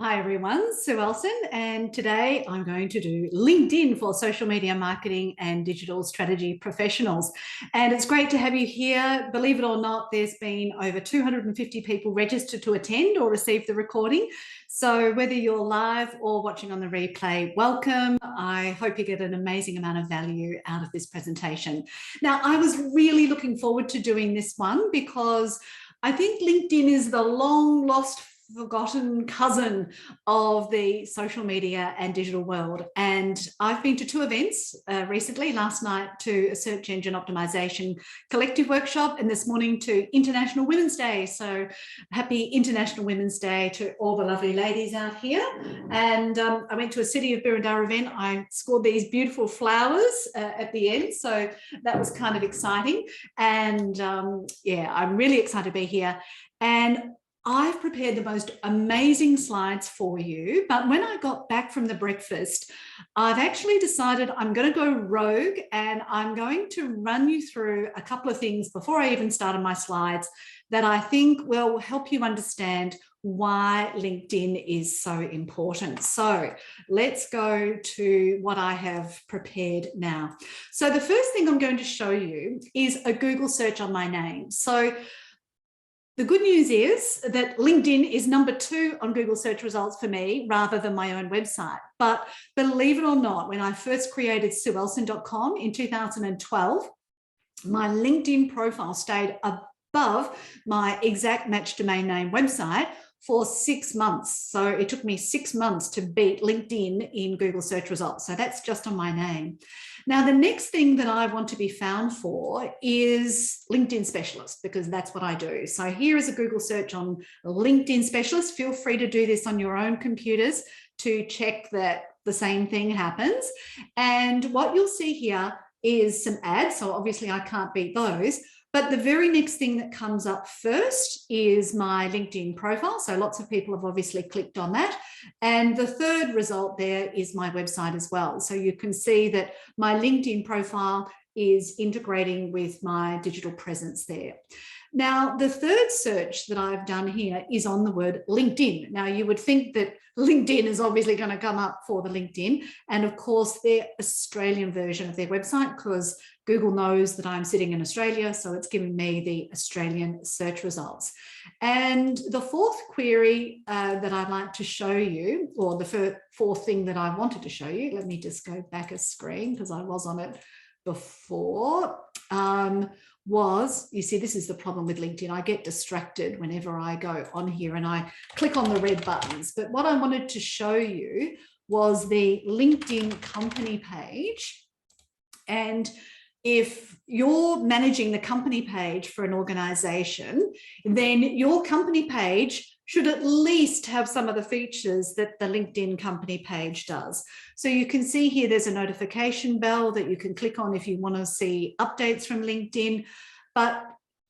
Hi everyone, Sue Elson, and today I'm going to do LinkedIn for social media marketing and digital strategy professionals. And it's great to have you here. Believe it or not, there's been over 250 people registered to attend or receive the recording. So whether you're live or watching on the replay, welcome. I hope you get an amazing amount of value out of this presentation. Now, I was really looking forward to doing this one because I think LinkedIn is the long lost forgotten cousin of the social media and digital world. And I've been to two events recently, last night to a search engine optimization collective workshop and this morning to International Women's Day. So happy International Women's Day to all the lovely ladies out here. And I went to a City of Birrendara event. I scored these beautiful flowers at the end. So that was kind of exciting. And yeah, I'm really excited to be here. And I've prepared the most amazing slides for you, but when I got back from the breakfast, I've actually decided I'm going to go rogue and I'm going to run you through a couple of things before I even started my slides that I think will help you understand why LinkedIn is so important. So let's go to what I have prepared now. So the first thing I'm going to show you is a Google search on my name. So the good news is that LinkedIn is number 2 on Google search results for me rather than my own website. But believe it or not, when I first created SueElson.com in 2012, my LinkedIn profile stayed above my exact match domain name website for 6 months. So it took me 6 months to beat LinkedIn in Google search results. So that's just on my name. Now, the next thing that I want to be found for is LinkedIn specialist, because that's what I do. So here is a Google search on LinkedIn specialist. Feel free to do this on your own computers to check that the same thing happens. And what you'll see here is some ads. So obviously I can't beat those. But the very next thing that comes up first is my LinkedIn profile. So lots of people have obviously clicked on that. And the third result there is my website as well. So you can see that my LinkedIn profile is integrating with my digital presence there. Now, the third search that I've done here is on the word LinkedIn. Now, you would think that LinkedIn is obviously going to come up for the LinkedIn, and of course, their Australian version of their website, because Google knows that I'm sitting in Australia, so it's giving me the Australian search results. And the fourth query that I'd like to show you, or the fourth thing that I wanted to show you, let me just go back a screen because I was on it before, you see, this is the problem with LinkedIn. I get distracted whenever I go on here and I click on the red buttons. But what I wanted to show you was the LinkedIn company page. And if you're managing the company page for an organization, then your company page should at least have some of the features that the LinkedIn company page does. So you can see here there's a notification bell that you can click on if you want to see updates from LinkedIn. But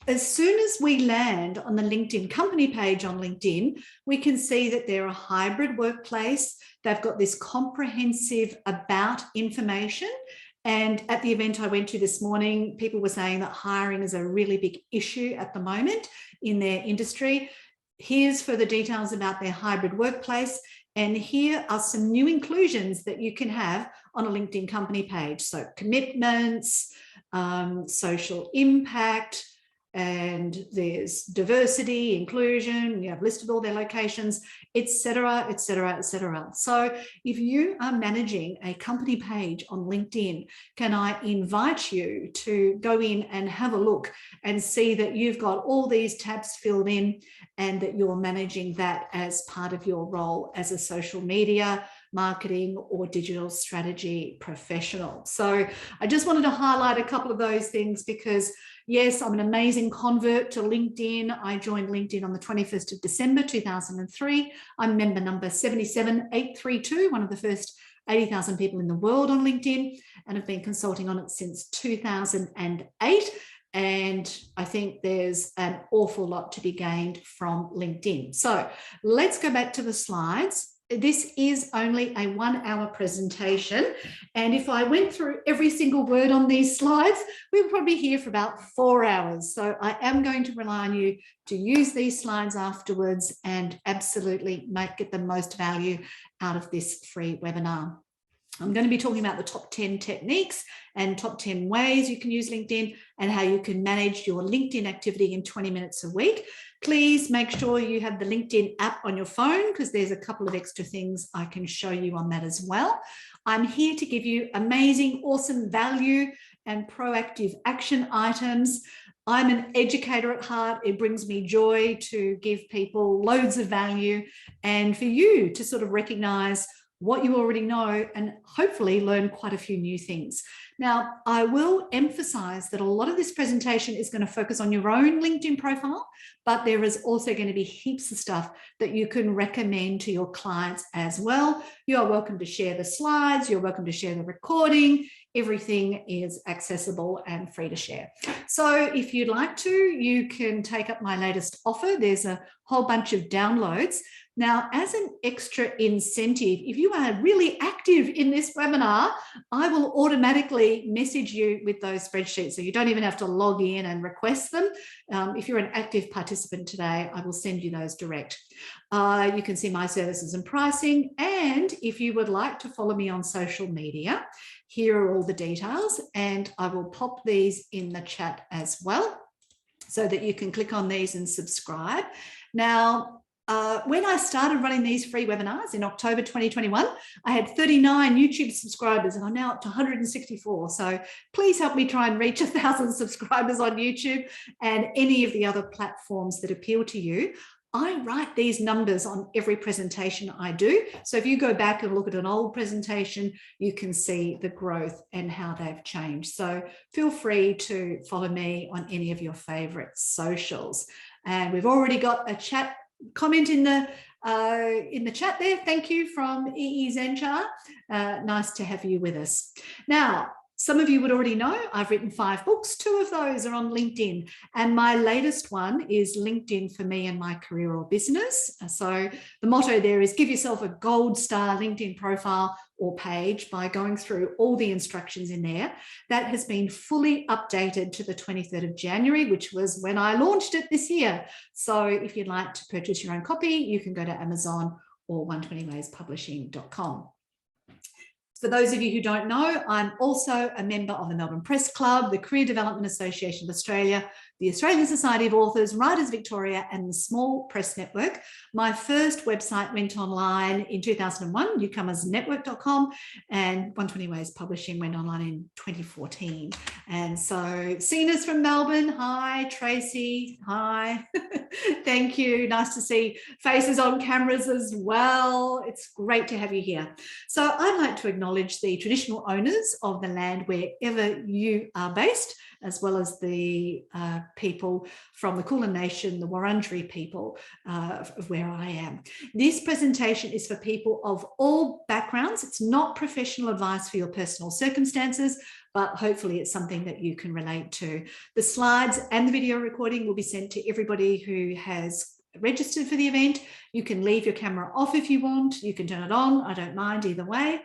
as soon as we land on the LinkedIn company page on LinkedIn, we can see that they're a hybrid workplace. They've got this comprehensive about information. And at the event I went to this morning, people were saying that hiring is a really big issue at the moment in their industry. Here's further details about their hybrid workplace. And here are some new inclusions that you can have on a LinkedIn company page. So commitments, social impact, and there's diversity, inclusion, you have listed all their locations, etc., etc., etc. So if you are managing a company page on LinkedIn, can I invite you to go in and have a look and see that you've got all these tabs filled in and that you're managing that as part of your role as a social media marketing or digital strategy professional. So I just wanted to highlight a couple of those things because yes, I'm an amazing convert to LinkedIn. I joined LinkedIn on the 21st of December, 2003. I'm member number 77832, one of the first 80,000 people in the world on LinkedIn, and have been consulting on it since 2008. And I think there's an awful lot to be gained from LinkedIn. So let's go back to the slides. this is only a 1 hour presentation. And if I went through every single word on these slides, we would probably be here for about 4 hours. So I am going to rely on you to use these slides afterwards and absolutely get the most value out of this free webinar. I'm going to be talking about the top 10 techniques and top 10 ways you can use LinkedIn and how you can manage your LinkedIn activity in 20 minutes a week. Please make sure you have the LinkedIn app on your phone because there's a couple of extra things I can show you on that as well. I'm here to give you amazing, awesome value and proactive action items. I'm an educator at heart. It brings me joy to give people loads of value and for you to sort of recognize what you already know and hopefully learn quite a few new things. Now, I will emphasize that a lot of this presentation is going to focus on your own LinkedIn profile, but there is also going to be heaps of stuff that you can recommend to your clients as well. You are welcome to share the slides. You're welcome to share the recording. Everything is accessible and free to share. So if you'd like to, you can take up my latest offer. There's a whole bunch of downloads. Now, as an extra incentive, if you are really active in this webinar, I will automatically message you with those spreadsheets. So you don't even have to log in and request them. If you're an active participant today, I will send you those direct. You can see my services and pricing. And if you would like to follow me on social media, here are all the details. And I will pop these in the chat as well so that you can click on these and subscribe. Now, when I started running these free webinars in October 2021, I had 39 YouTube subscribers and I'm now up to 164. So please help me try and reach 1,000 subscribers on YouTube and any of the other platforms that appeal to you. I write these numbers on every presentation I do. So if you go back and look at an old presentation, you can see the growth and how they've changed. So feel free to follow me on any of your favorite socials. And we've already got a chat comment in the chat there. Thank you from EE Zenchar. Nice to have you with us. Now, some of you would already know I've written 5 books. 2 of those are on LinkedIn. And my latest one is LinkedIn for Me and My Career or Business. So the motto there is give yourself a gold star LinkedIn profile or page by going through all the instructions in there. That has been fully updated to the 23rd of January, which was when I launched it this year. So if you'd like to purchase your own copy, you can go to Amazon or 120wayspublishing.com. For those of you who don't know, I'm also a member of the Melbourne Press Club, the Career Development Association of Australia, the Australian Society of Authors, Writers Victoria, and the Small Press Network. My first website went online in 2001, newcomersnetwork.com, and 120 Ways Publishing went online in 2014. And so Cena's from Melbourne. Hi, Tracy. Hi. Thank you. Nice to see faces on cameras as well. It's great to have you here. So I'd like to acknowledge the traditional owners of the land wherever you are based, as well as the people from the Kulin Nation, the Wurundjeri people of where I am. This presentation is for people of all backgrounds. It's not professional advice for your personal circumstances, but hopefully it's something that you can relate to. The slides and the video recording will be sent to everybody who has registered for the event. You can leave your camera off if you want. You can turn it on. I don't mind either way.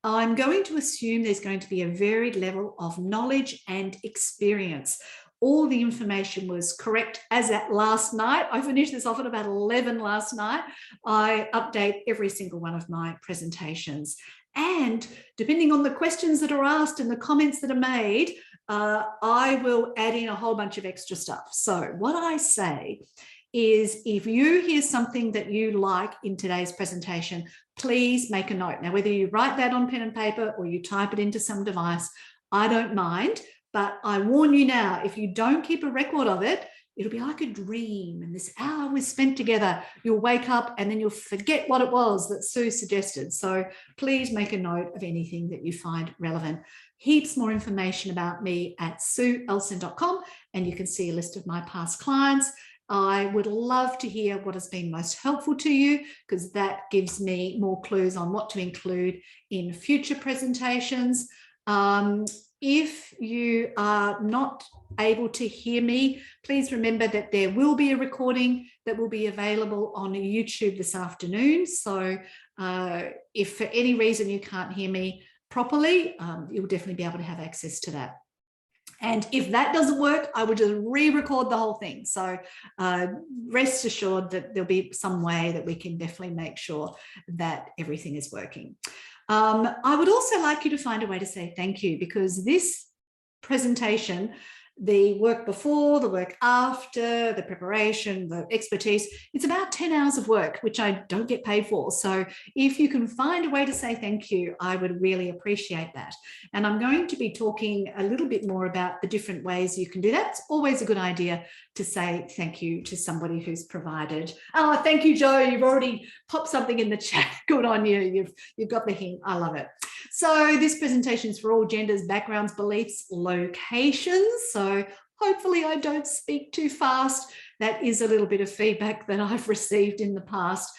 I'm going to assume there's going to be a varied level of knowledge and experience. All the information was correct as at last night. I finished this off at about 11 last night. I update every single one of my presentations. And depending on the questions that are asked and the comments that are made, I will add in a whole bunch of extra stuff. So what I say is if you hear something that you like in today's presentation, please make a note. Now, whether you write that on pen and paper or you type it into some device, I don't mind, but I warn you now, if you don't keep a record of it, it'll be like a dream. And this hour we spent together, you'll wake up and then you'll forget what it was that Sue suggested. So please make a note of anything that you find relevant. Heaps more information about me at sueelson.com, and you can see a list of my past clients. I would love to hear what has been most helpful to you, because that gives me more clues on what to include in future presentations. If you are not able to hear me, please remember that there will be a recording that will be available on YouTube this afternoon. So if for any reason you can't hear me properly, you'll definitely be able to have access to that. And if that doesn't work, I will just re-record the whole thing. So rest assured that there'll be some way that we can definitely make sure that everything is working. I would also like you to find a way to say thank you, because this presentation, the work before, the work after, the preparation, the expertise, it's about 10 hours of work, which I don't get paid for. So if you can find a way to say thank you, I would really appreciate that. And I'm going to be talking a little bit more about the different ways you can do that. It's always a good idea to say thank you to somebody who's provided. Oh, thank you, Joe. You've already popped something in the chat. Good on you. You've got the hint. I love it. So this presentation is for all genders, backgrounds, beliefs, locations. So hopefully I don't speak too fast. That is a little bit of feedback that I've received in the past.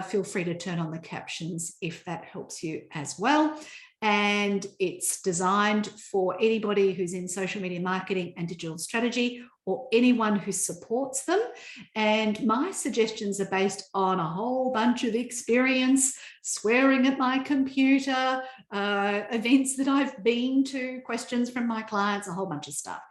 Feel free to turn on the captions if that helps you as well. And it's designed for anybody who's in social media marketing and digital strategy, or anyone who supports them. And my suggestions are based on a whole bunch of experience, swearing at my computer, events that I've been to, questions from my clients, a whole bunch of stuff.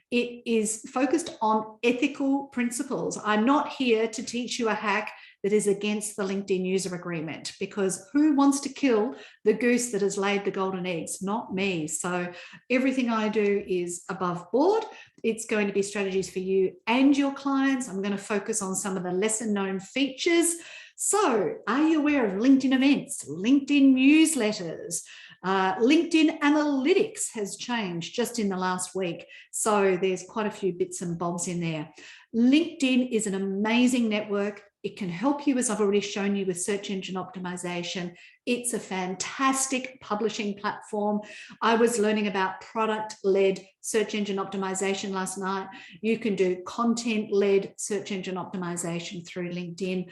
It is focused on ethical principles. I'm not here to teach you a hack that is against the LinkedIn user agreement, because who wants to kill the goose that has laid the golden eggs? Not me. So everything I do is above board. It's going to be strategies for you and your clients. I'm going to focus on some of the lesser known features. So are you aware of LinkedIn events, LinkedIn newsletters? LinkedIn Analytics has changed just in the last week. So there's quite a few bits and bobs in there. LinkedIn is an amazing network. It can help you, as I've already shown you, with search engine optimization. It's a fantastic publishing platform. I was learning about product-led search engine optimization last night. You can do content-led search engine optimization through LinkedIn.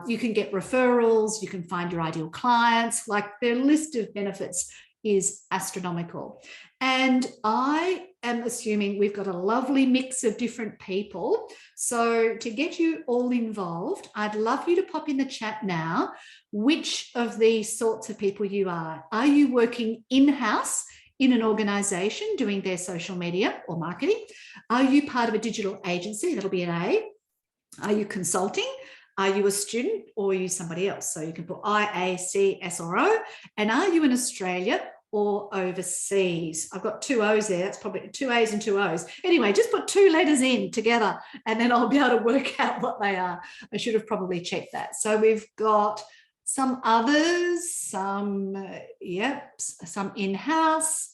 You can get referrals. You can find your ideal clients. Like, their list of benefits is astronomical. And I am assuming we've got a lovely mix of different people. So to get you all involved, I'd love you to pop in the chat now which of these sorts of people you are. Are you working in-house in an organization doing their social media or marketing? Are you part of a digital agency? That'll be an A. Are you consulting? Are you a student, or are you somebody else? So you can put I, A, C, S, or O. And are you in Australia or overseas? I've got two O's there. That's probably two A's and two O's. Anyway, just put two letters in together and then I'll be able to work out what they are. I should have probably checked that. So we've got some others, some in-house,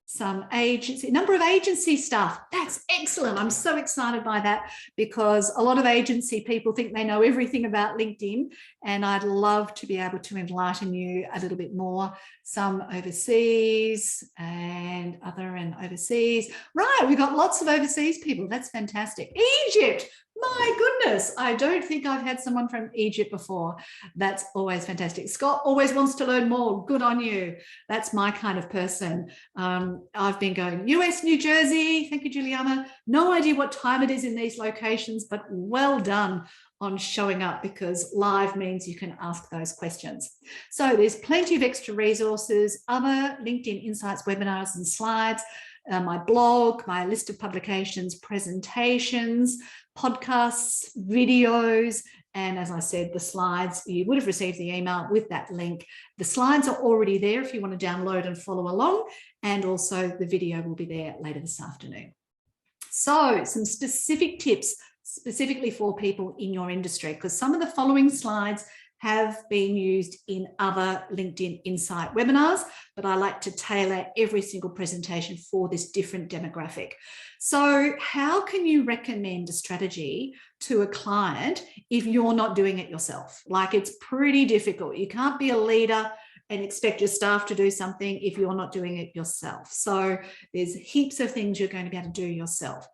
some agency, number of agency staff. That's excellent. I'm so excited by that, because a lot of agency people think they know everything about LinkedIn, and I'd love to be able to enlighten you a little bit more. Some overseas and other and overseas. Right, we've got lots of overseas people. That's fantastic. Egypt. My goodness, I don't think I've had someone from Egypt before. That's always fantastic. Scott always wants to learn more. Good on you. That's my kind of person. I've been going US, New Jersey. Thank you, Juliana. No idea what time it is in these locations, but well done on showing up, because live means you can ask those questions. So there's plenty of extra resources, other LinkedIn Insights webinars and slides, my blog, my list of publications, presentations, podcasts, videos, and as I said, the slides. You would have received the email with that link. The slides are already there if you want to download and follow along, and also the video will be there later this afternoon. So some specific tips specifically for people in your industry, because some of the following slides have been used in other LinkedIn Insight webinars, but I like to tailor every single presentation for this different demographic. So how can you recommend a strategy to a client if you're not doing it yourself? Like, it's pretty difficult. You can't be a leader and expect your staff to do something if you're not doing it yourself. So there's heaps of things you're going to be able to do yourself.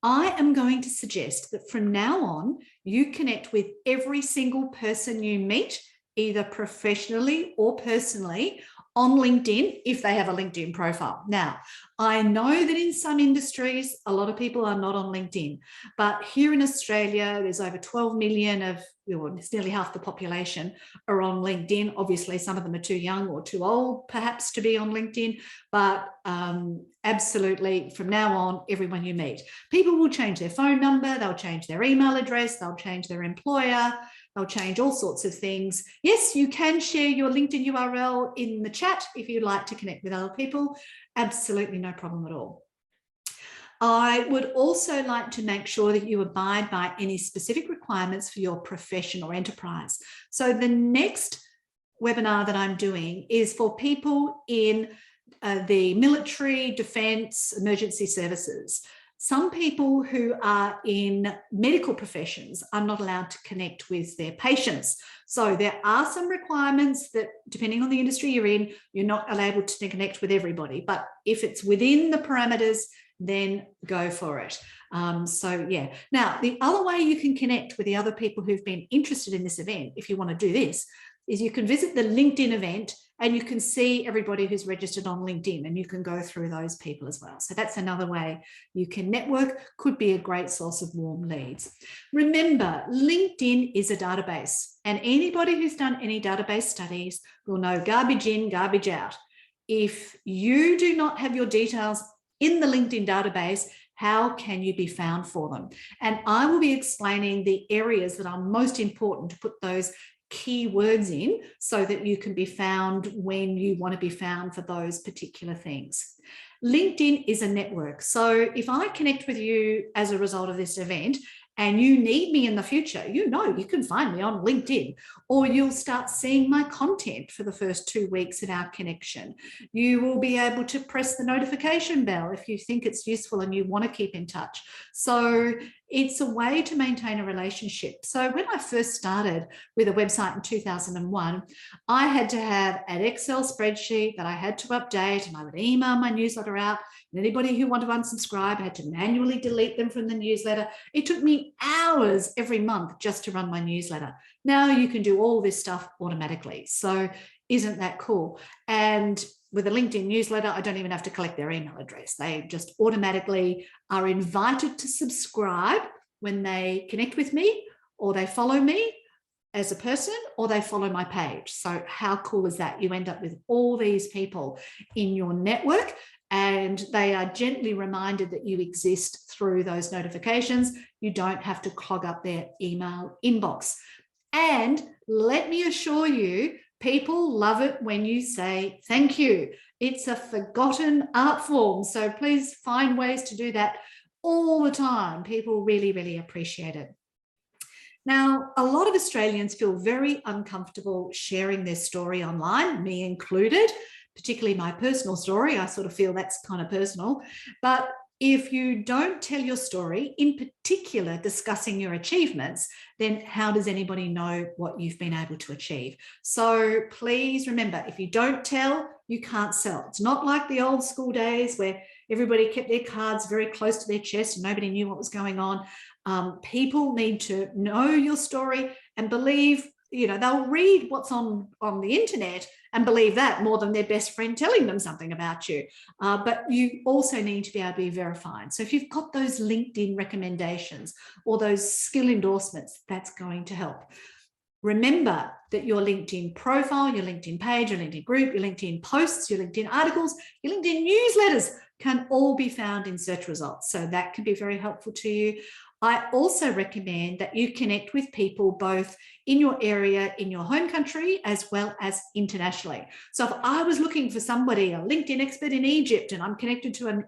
I am going to suggest that from now on, you connect with every single person you meet, either professionally or personally, on LinkedIn if they have a LinkedIn profile. Now, I know that in some industries, a lot of people are not on LinkedIn, but here in Australia, there's over 12 million of, it's nearly half the population are on LinkedIn. Obviously, some of them are too young or too old, perhaps, to be on LinkedIn, but absolutely, from now on, everyone you meet. People will change their phone number, they'll change their email address, they'll change their employer, they'll change all sorts of things. Yes, you can share your LinkedIn URL in the chat if you'd like to connect with other people. Absolutely no problem at all. I would also like to make sure that you abide by any specific requirements for your profession or enterprise. So the next webinar that I'm doing is for people in the military, defence, emergency services. Some people who are in medical professions are not allowed to connect with their patients. So there are some requirements that, depending on the industry you're in, you're not allowed to connect with everybody. But if it's within the parameters, then go for it. So yeah. Now, the other way you can connect with the other people who've been interested in this event, if you want to do this, is you can visit the LinkedIn event and you can see everybody who's registered on LinkedIn, and you can go through those people as well. So that's another way you can network, could be a great source of warm leads. Remember, LinkedIn is a database, and anybody who's done any database studies will know garbage in, garbage out. If you do not have your details in the LinkedIn database, how can you be found for them? And I will be explaining the areas that are most important to put those keywords in so that you can be found when you want to be found for those particular things. LinkedIn is a network. So if I connect with you as a result of this event and you need me in the future, you know you can find me on LinkedIn, or you'll start seeing my content for the first 2 weeks of our connection. You will be able to press the notification bell if you think it's useful and you want to keep in touch. So it's a way to maintain a relationship. So when I first started with a website in 2001, I had to have an Excel spreadsheet that I had to update, and I would email my newsletter out. And anybody who wanted to unsubscribe, I had to manually delete them from the newsletter. It took me hours every month just to run my newsletter. Now you can do all this stuff automatically. So isn't that cool? And with a LinkedIn newsletter, I don't even have to collect their email address. They just automatically are invited to subscribe when they connect with me, or they follow me as a person, or they follow my page. So how cool is that? You end up with all these people in your network, and they are gently reminded that you exist through those notifications. You don't have to clog up their email inbox. And let me assure you, people love it when you say thank you. It's a forgotten art form, so please find ways to do that all the time. People really, really appreciate it. Now, a lot of Australians feel very uncomfortable sharing their story online, me included, particularly my personal story. I sort of feel that's kind of personal. But if you don't tell your story, in particular discussing your achievements, then how does anybody know what you've been able to achieve? So please remember, if you don't tell, you can't sell. It's not like the old school days where everybody kept their cards very close to their chest and nobody knew what was going on. People need to know your story and believe, you know, they'll read what's on the internet and believe that more than their best friend telling them something about you. But you also need to be able to be verified. So if you've got those LinkedIn recommendations or those skill endorsements, that's going to help. Remember that your LinkedIn profile, your LinkedIn page, your LinkedIn group, your LinkedIn posts, your LinkedIn articles, your LinkedIn newsletters can all be found in search results. So that can be very helpful to you. I also recommend that you connect with people both in your area, in your home country, as well as internationally. So if I was looking for somebody, a LinkedIn expert in Egypt, and I'm connected to an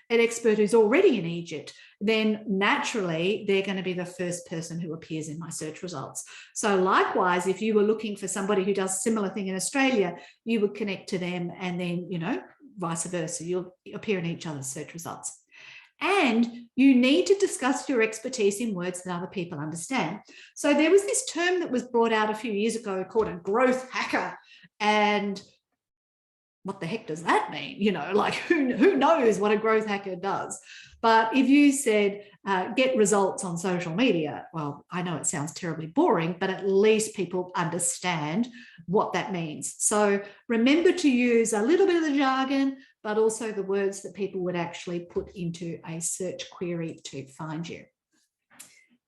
expert who's already in Egypt, then naturally they're going to be the first person who appears in my search results. So likewise, if you were looking for somebody who does a similar thing in Australia, you would connect to them, and then, you know, vice versa, you'll appear in each other's search results. And you need to discuss your expertise in words that other people understand. So there was this term that was brought out a few years ago called a growth hacker. And what the heck does that mean? You know, like who knows what a growth hacker does? But if you said, get results on social media, well, I know it sounds terribly boring, but at least people understand what that means. So remember to use a little bit of the jargon, but also the words that people would actually put into a search query to find you.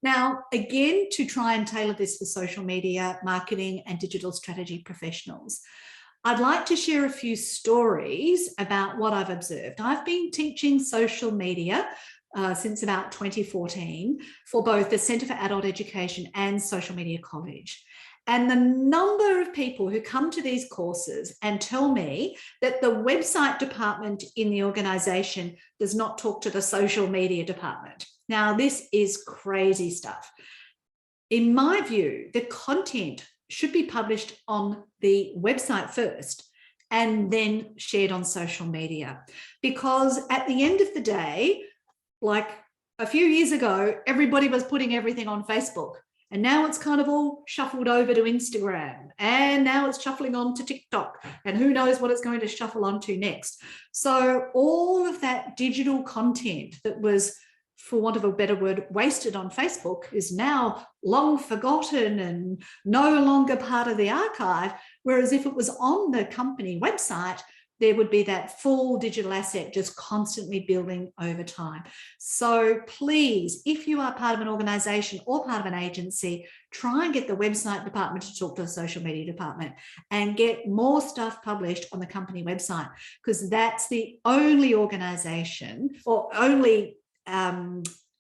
Now, again, to try and tailor this for social media marketing and digital strategy professionals, I'd like to share a few stories about what I've observed. I've been teaching social media since about 2014 for both the Centre for Adult Education and Social Media College. And the number of people who come to these courses and tell me that the website department in the organisation does not talk to the social media department. Now, this is crazy stuff. In my view, the content should be published on the website first and then shared on social media. Because at the end of the day, like a few years ago, everybody was putting everything on Facebook. And now it's kind of all shuffled over to Instagram. And now it's shuffling on to TikTok. And who knows what it's going to shuffle onto next. So all of that digital content that was, for want of a better word, wasted on Facebook is now long forgotten and no longer part of the archive. Whereas if it was on the company website, there would be that full digital asset just constantly building over time. So please, if you are part of an organization or part of an agency, try and get the website department to talk to the social media department and get more stuff published on the company website, because that's the only organization or only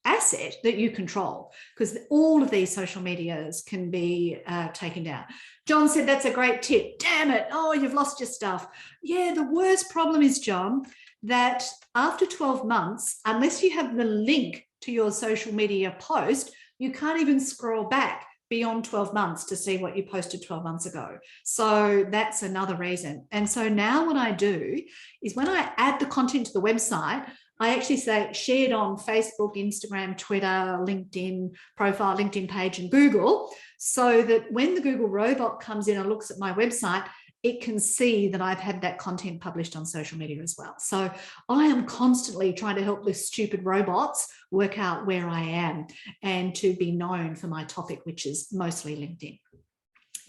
asset that you control, because all of these social medias can be taken down. John said, that's a great tip. Damn it. Oh, you've lost your stuff. Yeah, the worst problem is, John, that after 12 months, unless you have the link to your social media post, you can't even scroll back beyond 12 months to see what you posted 12 months ago. So that's another reason. And so now what I do is when I add the content to the website, I actually say shared on Facebook, Instagram, Twitter, LinkedIn profile, LinkedIn page, and Google, so that when the Google robot comes in and looks at my website, it can see that I've had that content published on social media as well. So I am constantly trying to help the stupid robots work out where I am and to be known for my topic, which is mostly LinkedIn.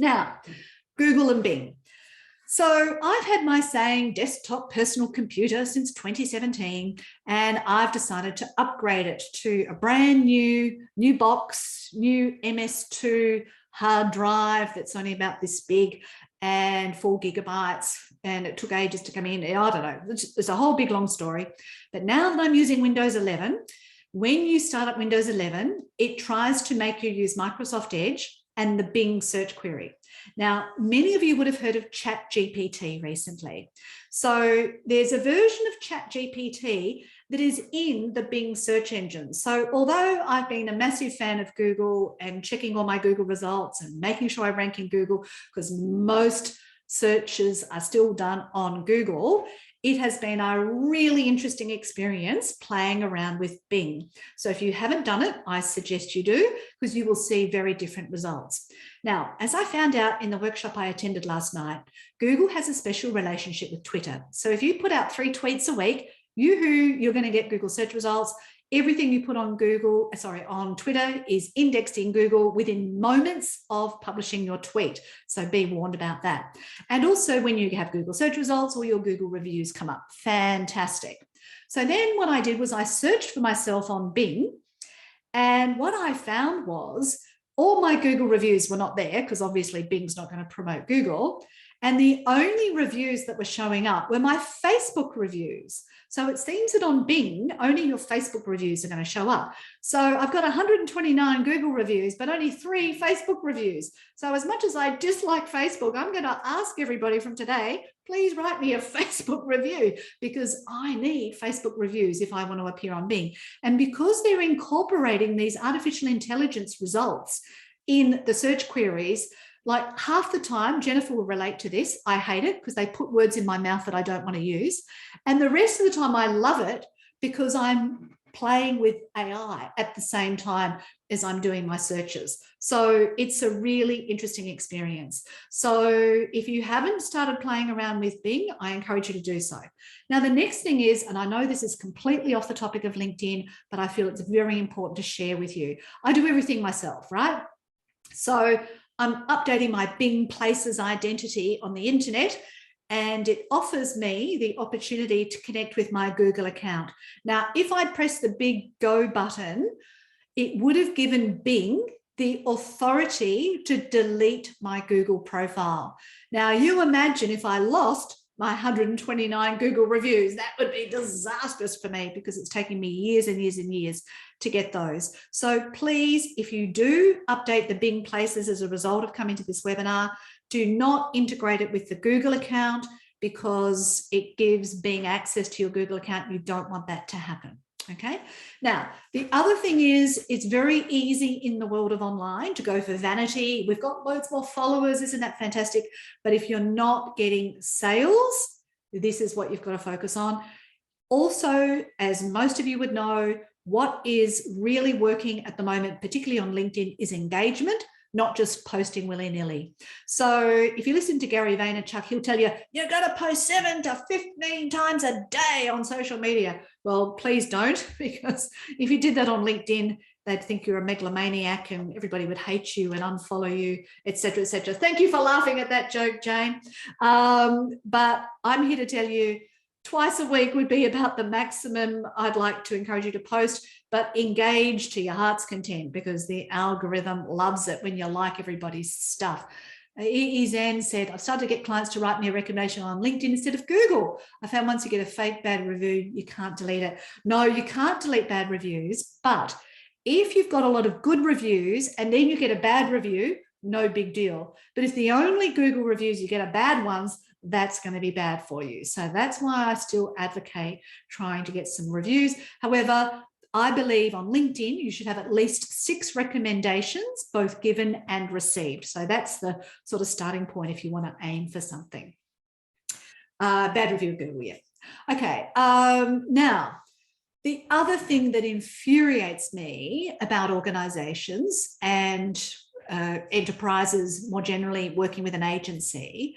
Now, Google and Bing. So I've had my saying desktop personal computer since 2017, and I've decided to upgrade it to a brand new box, new MS2 hard drive that's only about this big and 4 gigabytes. And it took ages to come in. I don't know. It's a whole big long story. But now that I'm using Windows 11, when you start up Windows 11, it tries to make you use Microsoft Edge and the Bing search query. Now, many of you would have heard of ChatGPT recently. So there's a version of ChatGPT that is in the Bing search engine. So although I've been a massive fan of Google and checking all my Google results and making sure I rank in Google, because most searches are still done on Google, it has been a really interesting experience playing around with Bing. So if you haven't done it, I suggest you do, because you will see very different results. Now, as I found out in the workshop I attended last night, Google has a special relationship with Twitter. So if you put out 3 tweets a week, you're going to get Google search results. Everything you put on on Twitter is indexed in Google within moments of publishing your tweet. So be warned about that. And also when you have Google search results, all your Google reviews come up. Fantastic. So then what I did was I searched for myself on Bing, and what I found was all my Google reviews were not there, because obviously Bing's not going to promote Google. And the only reviews that were showing up were my Facebook reviews. So it seems that on Bing, only your Facebook reviews are going to show up. So I've got 129 Google reviews, but only 3 Facebook reviews. So as much as I dislike Facebook, I'm going to ask everybody from today, please write me a Facebook review, because I need Facebook reviews if I want to appear on Bing. And because they're incorporating these artificial intelligence results in the search queries, like half the time, Jennifer will relate to this, I hate it because they put words in my mouth that I don't want to use. And the rest of the time I love it because I'm playing with AI at the same time as I'm doing my searches. So it's a really interesting experience. So if you haven't started playing around with Bing, I encourage you to do so. Now, the next thing is, and I know this is completely off the topic of LinkedIn, but I feel it's very important to share with you. I do everything myself, right? So I'm updating my Bing Places identity on the internet, and it offers me the opportunity to connect with my Google account. Now, if I'd pressed the big go button, it would have given Bing the authority to delete my Google profile. Now, you imagine if I lost my 129 Google reviews, that would be disastrous for me, because it's taken me years and years and years to get those. So please, if you do update the Bing Places as a result of coming to this webinar, do not integrate it with the Google account, because it gives Bing access to your Google account. You don't want that to happen. Okay. Now, the other thing is, it's very easy in the world of online to go for vanity. We've got loads more followers. Isn't that fantastic? But if you're not getting sales, this is what you've got to focus on. Also, as most of you would know, what is really working at the moment, particularly on LinkedIn, is engagement, not just posting willy-nilly. So if you listen to Gary Vaynerchuk, he'll tell you, you're going to post 7 to 15 times a day on social media. Well, please don't, because if you did that on LinkedIn, they'd think you're a megalomaniac and everybody would hate you and unfollow you, etc., etc. Thank you for laughing at that joke, Jane. But I'm here to tell you, twice a week would be about the maximum I'd like to encourage you to post, but engage to your heart's content, because the algorithm loves it when you like everybody's stuff. Zan said, I've started to get clients to write me a recommendation on LinkedIn instead of Google. I found once you get a fake bad review, you can't delete it. No, you can't delete bad reviews, but if you've got a lot of good reviews and then you get a bad review, no big deal. But if the only Google reviews you get are bad ones, that's going to be bad for you. So that's why I still advocate trying to get some reviews. However, I believe on LinkedIn, you should have at least 6 recommendations, both given and received. So that's the sort of starting point if you want to aim for something. Bad review of Google, yeah. Okay, now, the other thing that infuriates me about organizations and enterprises more generally working with an agency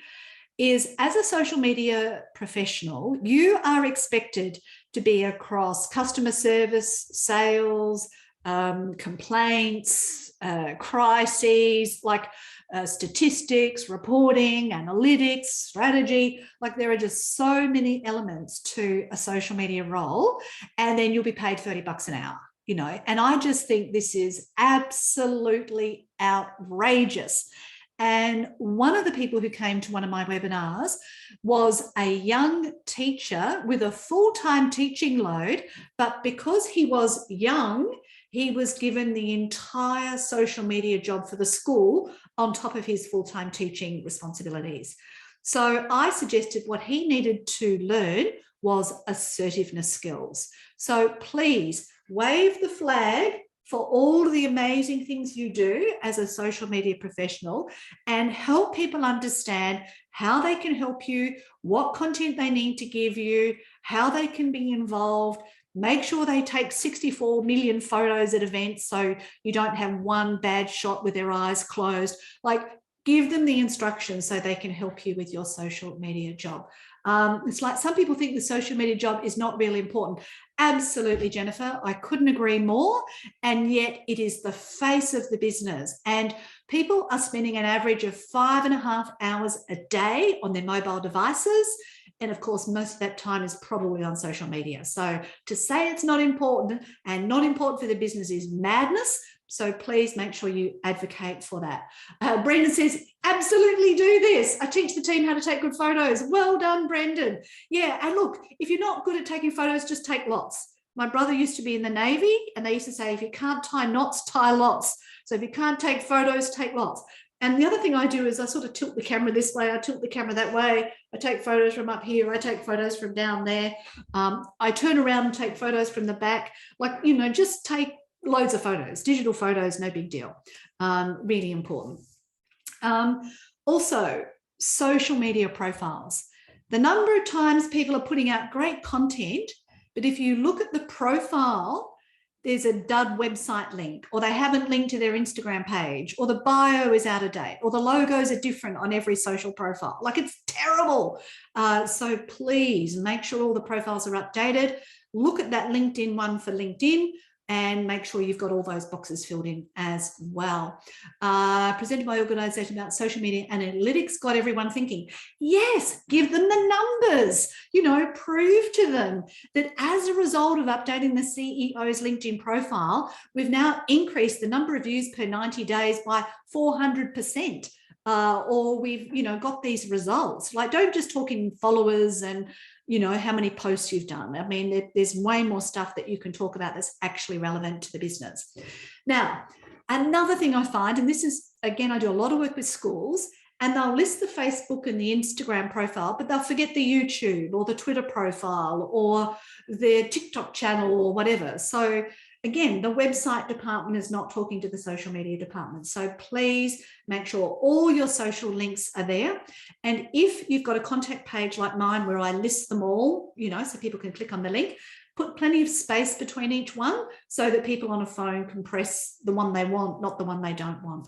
is, as a social media professional, you are expected to be across customer service, sales, complaints, crises, like statistics, reporting, analytics, strategy. Like, there are just so many elements to a social media role, and then you'll be paid $30 an hour, you know. And I just think this is absolutely outrageous. And one of the people who came to one of my webinars was a young teacher with a full-time teaching load, but because he was young, he was given the entire social media job for the school on top of his full-time teaching responsibilities. So I suggested what he needed to learn was assertiveness skills. So please wave the flag for all the amazing things you do as a social media professional, and help people understand how they can help you, what content they need to give you, how they can be involved. Make sure they take 64 million photos at events so you don't have one bad shot with their eyes closed. Like, give them the instructions so they can help you with your social media job. It's like, some people think the social media job is not really important. Absolutely, Jennifer, I couldn't agree more. And yet it is the face of the business. And people are spending an average of 5.5 hours a day on their mobile devices. And of course, most of that time is probably on social media. So to say it's not important and not important for the business is madness. So please make sure you advocate for that. Brendan says, absolutely do this. I teach the team how to take good photos. Well done, Brendan. Yeah, and look, if you're not good at taking photos, just take lots. My brother used to be in the Navy, and they used to say, if you can't tie knots, tie lots. So if you can't take photos, take lots. And the other thing I do is I sort of tilt the camera this way, I tilt the camera that way. I take photos from up here, I take photos from down there. I turn around and take photos from the back. Like, you know, just take loads of photos, digital photos, no big deal. Really important. Also, social media profiles. The number of times people are putting out great content But if you look at the profile, there's a dud website link, or they haven't linked to their Instagram page, or the bio is out of date, or the logos are different on every social profile. Like, it's terrible. So please make sure all the profiles are updated. Look at that LinkedIn one for LinkedIn, and make sure you've got all those boxes filled in as well. Presented by organisation about social media analytics got everyone thinking. Yes, give them the numbers, prove to them that as a result of updating the CEO's LinkedIn profile, we've now increased the number of views per 90 days by 400%. Or we've, got these results. Like, don't just talk in followers and, how many posts you've done. I mean, there's way more stuff that you can talk about that's actually relevant to the business. Now, another thing I find, and this is, again, I do a lot of work with schools, and they'll list the Facebook and the Instagram profile, but they'll forget the YouTube or the Twitter profile or their TikTok channel or whatever. So again, the website department is not talking to the social media department. So please make sure all your social links are there. And if you've got a contact page like mine where I list them all, so people can click on the link, put plenty of space between each one so that people on a phone can press the one they want, not the one they don't want.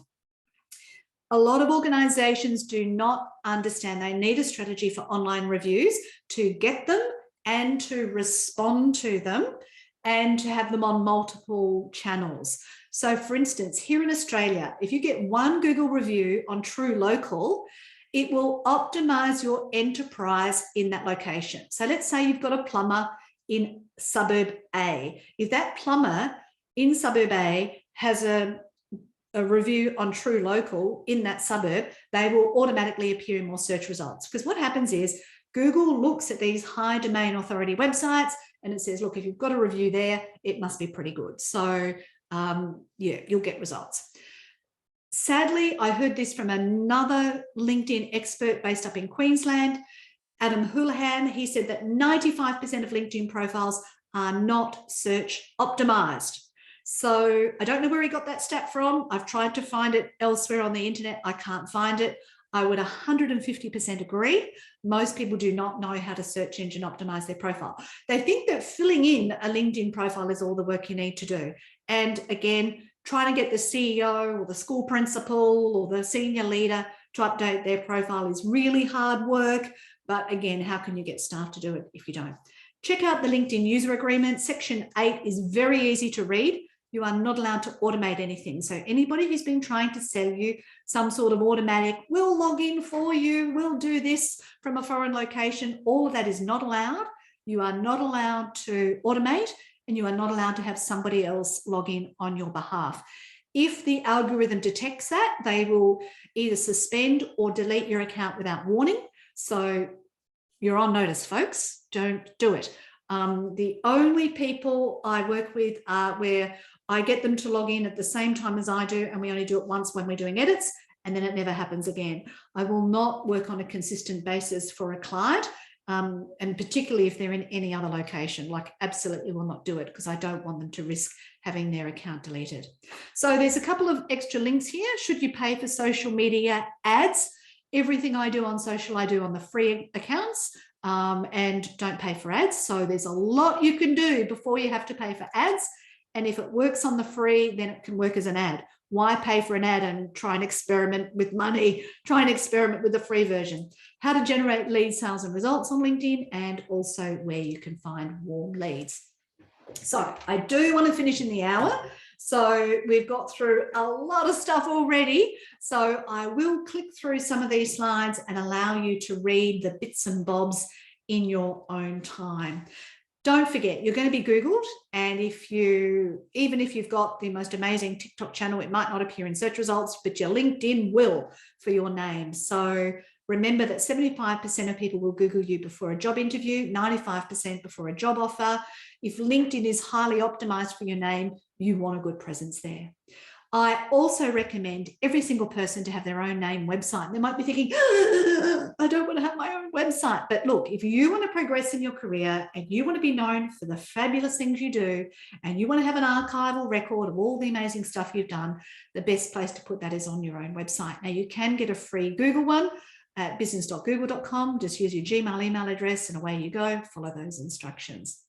A lot of organizations do not understand they need a strategy for online reviews to get them and to respond to them, and to have them on multiple channels. So for instance, here in Australia, if you get one Google review on True Local, it will optimize your enterprise in that location. So let's say you've got a plumber in suburb A. If that plumber in suburb A has a review on True Local in that suburb, they will automatically appear in more search results. Because what happens is Google looks at these high domain authority websites and it says, look, if you've got a review there, it must be pretty good. So yeah, you'll get results. Sadly, I heard this from another LinkedIn expert based up in Queensland, Adam Houlihan. He said that 95% of LinkedIn profiles are not search optimized. So I don't know where he got that stat from. I've tried to find it elsewhere on the internet. I can't find it. I would 150% agree. Most people do not know how to search engine optimize their profile. They think that filling in a LinkedIn profile is all the work you need to do. And again, trying to get the CEO or the school principal or the senior leader to update their profile is really hard work. But again, how can you get staff to do it if you don't? Check out the LinkedIn user agreement. Section 8 is very easy to read. You are not allowed to automate anything. So anybody who's been trying to sell you some sort of automatic, we'll log in for you, we'll do this from a foreign location, all of that is not allowed. You are not allowed to automate, and you are not allowed to have somebody else log in on your behalf. If the algorithm detects that, they will either suspend or delete your account without warning. So you're on notice, folks. Don't do it. The only people I work with are where I get them to log in at the same time as I do, and we only do it once when we're doing edits, and then it never happens again. I will not work on a consistent basis for a client, and particularly if they're in any other location, like absolutely will not do it because I don't want them to risk having their account deleted. So there's a couple of extra links here. Should you pay for social media ads? Everything I do on social, I do on the free accounts. And don't pay for ads. So there's a lot you can do before you have to pay for ads. And if it works on the free, then it can work as an ad. Why pay for an ad and try and experiment with money? Try and experiment with the free version. How to generate lead sales and results on LinkedIn, and also where you can find warm leads. So I do want to finish in the hour. So we've got through a lot of stuff already. So I will click through some of these slides and allow you to read the bits and bobs in your own time. Don't forget, you're going to be Googled. And even if you've got the most amazing TikTok channel, it might not appear in search results, but your LinkedIn will for your name. So remember that 75% of people will Google you before a job interview, 95% before a job offer. If LinkedIn is highly optimized for your name, you want a good presence there. I also recommend every single person to have their own name website. They might be thinking, I don't want to have my own website. But look, if you want to progress in your career and you want to be known for the fabulous things you do, and you want to have an archival record of all the amazing stuff you've done, the best place to put that is on your own website. Now, you can get a free Google one. at business.google.com. Just use your Gmail email address and away you go. Follow those instructions.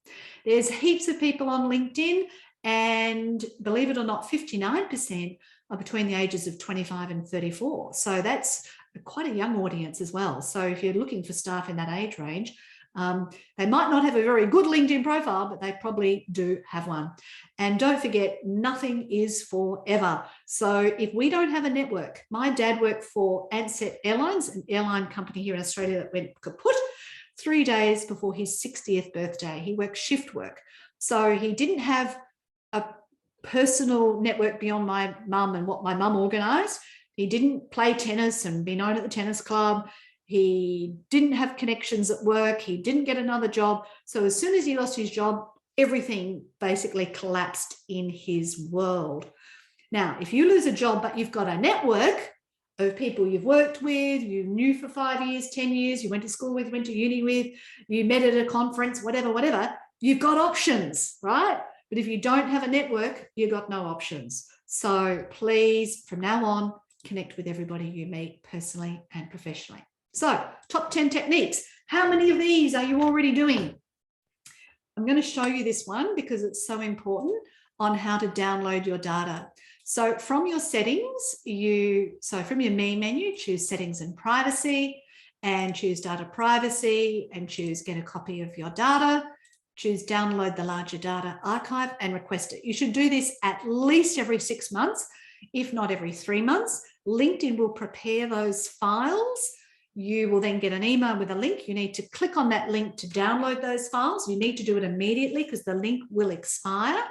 There's heaps of people on LinkedIn, and believe it or not, 59% are between the ages of 25 and 34. So that's quite a young audience as well. So if you're looking for staff in that age range, they might not have a very good LinkedIn profile, but they probably do have one. And don't forget, nothing is forever. So if we don't have a network, my dad worked for Ansett Airlines, an airline company here in Australia that went kaput 3 days before his 60th birthday. He worked shift work. So he didn't have a personal network beyond my mum and what my mum organised. He didn't play tennis and be known at the tennis club. He didn't have connections at work. He didn't get another job. So as soon as he lost his job, everything basically collapsed in his world. Now, if you lose a job, but you've got a network of people you've worked with, you knew for 5 years, 10 years, you went to school with, went to uni with, you met at a conference, whatever, you've got options, right? But if you don't have a network, you've got no options. So please, from now on, connect with everybody you meet personally and professionally. So, top 10 techniques. How many of these are you already doing? I'm going to show you this one because it's so important on how to download your data. So from your settings, from your Me menu, choose Settings and Privacy, and choose Data Privacy, and choose Get a Copy of Your Data. Choose Download the Larger Data Archive and request it. You should do this at least every 6 months, if not every 3 months. LinkedIn will prepare those files. You will then get an email with a link. You need to click on that link to download those files. You need to do it immediately because the link will expire.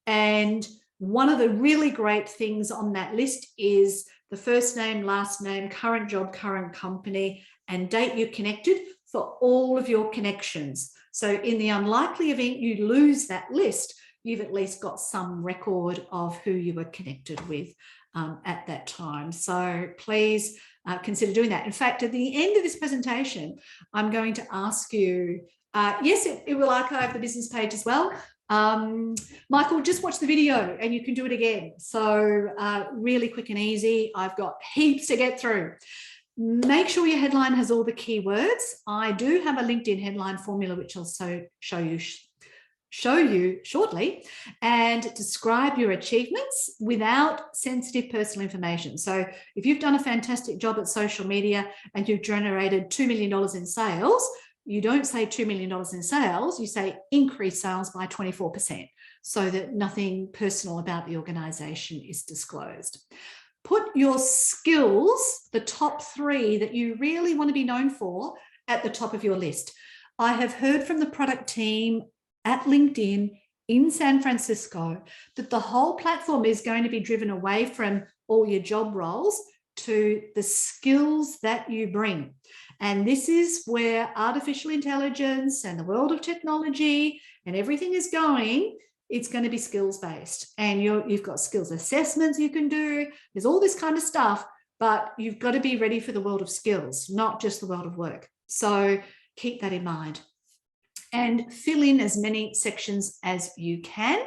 And one of the really great things on that list is the first name, last name, current job, current company, and date you're connected for all of your connections. So in the unlikely event you lose that list, you've at least got some record of who you were connected with at that time. So please consider doing that. In fact, at the end of this presentation, I'm going to ask you, yes, it will archive the business page as well. Michael, just watch the video and you can do it again. So really quick and easy. I've got heaps to get through. Make sure your headline has all the keywords. I do have a LinkedIn headline formula, which I'll show you shortly, and describe your achievements without sensitive personal information. So if you've done a fantastic job at social media and you've generated $2 million in sales, you don't say $2 million in sales, you say increase sales by 24%, so that nothing personal about the organization is disclosed. Put your skills, the top 3 that you really want to be known for, at the top of your list. I have heard from the product team at LinkedIn in San Francisco that the whole platform is going to be driven away from all your job roles to the skills that you bring. And this is where artificial intelligence and the world of technology and everything is going. It's going to be skills based, and you've got skills assessments you can do. There's all this kind of stuff, but you've got to be ready for the world of skills, not just the world of work. So keep that in mind. And fill in as many sections as you can.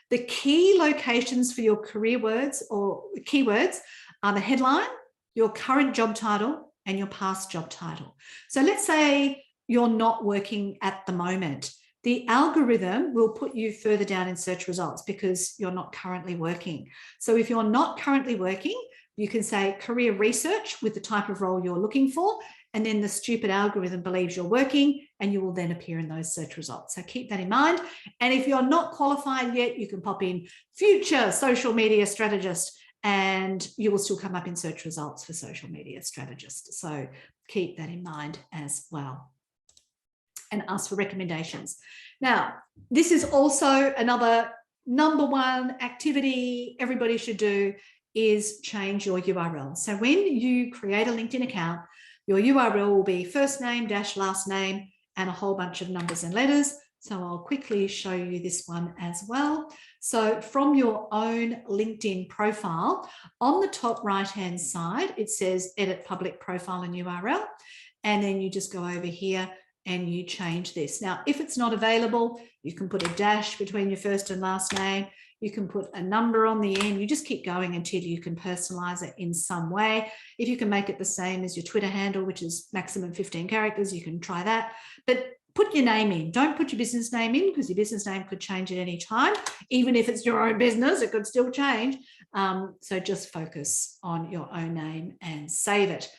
The key locations for your career words or keywords are the headline, your current job title, and your past job title. So let's say you're not working at the moment. The algorithm will put you further down in search results because you're not currently working. So if you're not currently working, you can say career research with the type of role you're looking for, and then the stupid algorithm believes you're working and you will then appear in those search results. So keep that in mind. And if you're not qualified yet, you can pop in future social media strategist and you will still come up in search results for social media strategist. So keep that in mind as well. And ask for recommendations. Now, this is also another #1 activity everybody should do, is change your URL. So when you create a LinkedIn account, your URL will be first name dash last name and a whole bunch of numbers and letters. So I'll quickly show you this one as well. So from your own LinkedIn profile, on the top right-hand side, it says edit public profile and URL. And then you just go over here and you change this. Now, if it's not available, you can put a dash between your first and last name. You can put a number on the end. You just keep going until you can personalize it in some way. If you can make it the same as your Twitter handle, which is maximum 15 characters, you can try that. But put your name in. Don't put your business name in, because your business name could change at any time. Even if it's your own business, it could still change. So just focus on your own name and save it.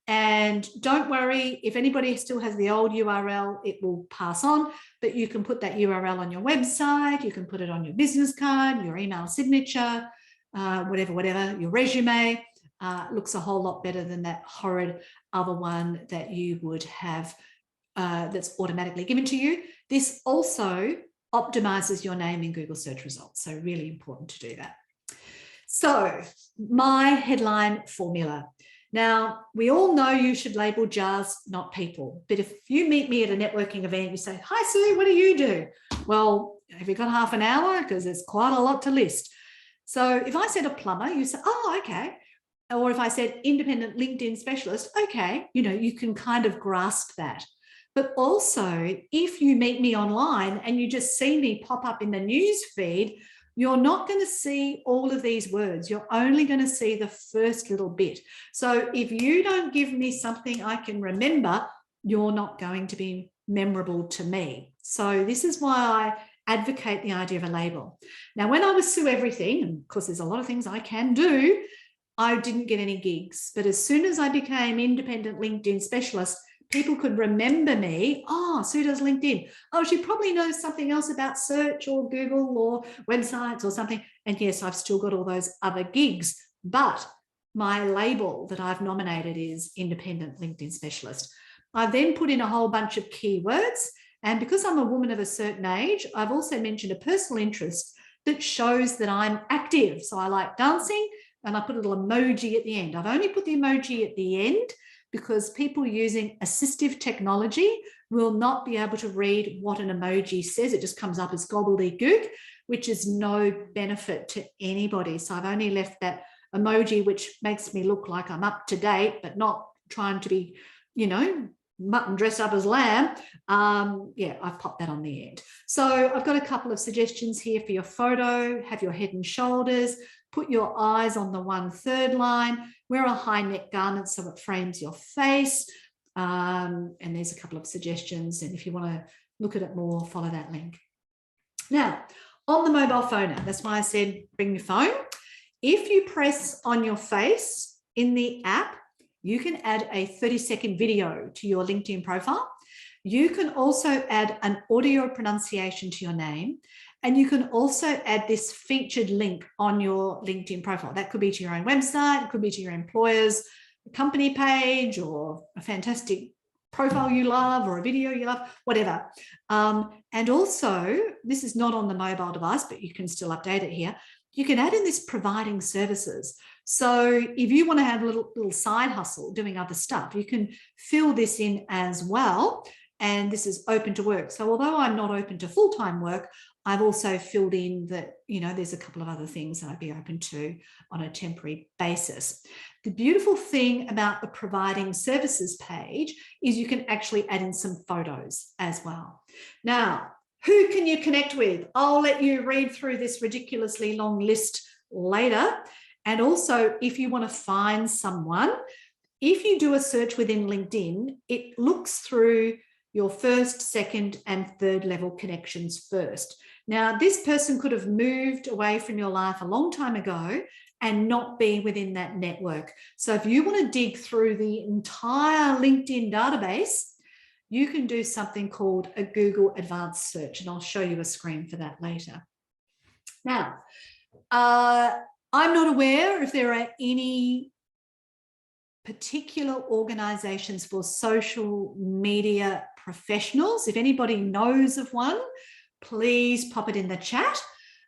And don't worry, if anybody still has the old URL, it will pass on, but you can put that URL on your website, you can put it on your business card, your email signature, whatever, your resume. Looks a whole lot better than that horrid other one that you would have that's automatically given to you. This also optimizes your name in Google search results, so really important to do that. So my headline formula. Now, we all know you should label jars, not people. But if you meet me at a networking event, you say, "Hi, Sue, what do you do?" Well, have you got half an hour? Because there's quite a lot to list. So if I said a plumber, you say, "Oh, okay." Or if I said independent LinkedIn specialist, okay, you can kind of grasp that. But also, if you meet me online and you just see me pop up in the news feed, you're not going to see all of these words. You're only going to see the first little bit. So if you don't give me something I can remember, you're not going to be memorable to me. So this is why I advocate the idea of a label. Now, when I was Sue Everything, and of course there's a lot of things I can do, I didn't get any gigs. But as soon as I became independent LinkedIn specialist, people could remember me. "Oh, Sue does LinkedIn. Oh, she probably knows something else about search or Google or websites or something." And yes, I've still got all those other gigs, but my label that I've nominated is independent LinkedIn specialist. I then put in a whole bunch of keywords. And because I'm a woman of a certain age, I've also mentioned a personal interest that shows that I'm active. So I like dancing, and I put a little emoji at the end. I've only put the emoji at the end because people using assistive technology will not be able to read what an emoji says. It just comes up as gobbledygook, which is no benefit to anybody. So I've only left that emoji, which makes me look like I'm up to date, but not trying to be, mutton dressed up as lamb. I've popped that on the end. So I've got a couple of suggestions here for your photo. Have your head and shoulders, put your eyes on the 1/3 line, wear a high neck garment so it frames your face. And there's a couple of suggestions. And if you want to look at it more, follow that link. Now, on the mobile phone app, that's why I said bring your phone. If you press on your face in the app, you can add a 30-second video to your LinkedIn profile. You can also add an audio pronunciation to your name. And you can also add this featured link on your LinkedIn profile. That could be to your own website, it could be to your employer's company page, or a fantastic profile you love, or a video you love, whatever. And also, this is not on the mobile device, but you can still update it here. You can add in this providing services. So if you want to have a little side hustle doing other stuff, you can fill this in as well. And this is open to work. So although I'm not open to full-time work, I've also filled in that, there's a couple of other things that I'd be open to on a temporary basis. The beautiful thing about the providing services page is you can actually add in some photos as well. Now, who can you connect with? I'll let you read through this ridiculously long list later. And also, if you want to find someone, if you do a search within LinkedIn, it looks through your first, second, and third level connections first. Now, this person could have moved away from your life a long time ago and not be within that network. So if you want to dig through the entire LinkedIn database, you can do something called a Google Advanced Search, and I'll show you a screen for that later. Now, I'm not aware if there are any particular organizations for social media professionals. If anybody knows of one, please pop it in the chat.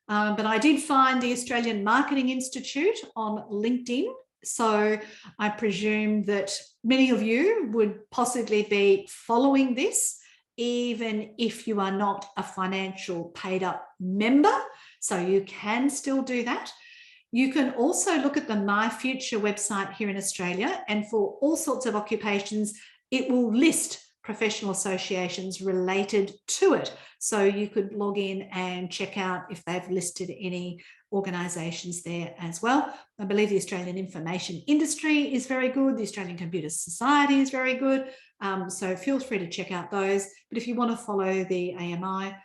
But I did find the Australian Marketing Institute on LinkedIn. So I presume that many of you would possibly be following this, even if you are not a financial paid up member. So you can still do that. You can also look at the My Future website here in Australia, and for all sorts of occupations, it will list professional associations related to it. So you could log in and check out if they've listed any organisations there as well. I believe the Australian Information Industry is very good. The Australian Computer Society is very good. So feel free to check out those. But if you want to follow the AMI,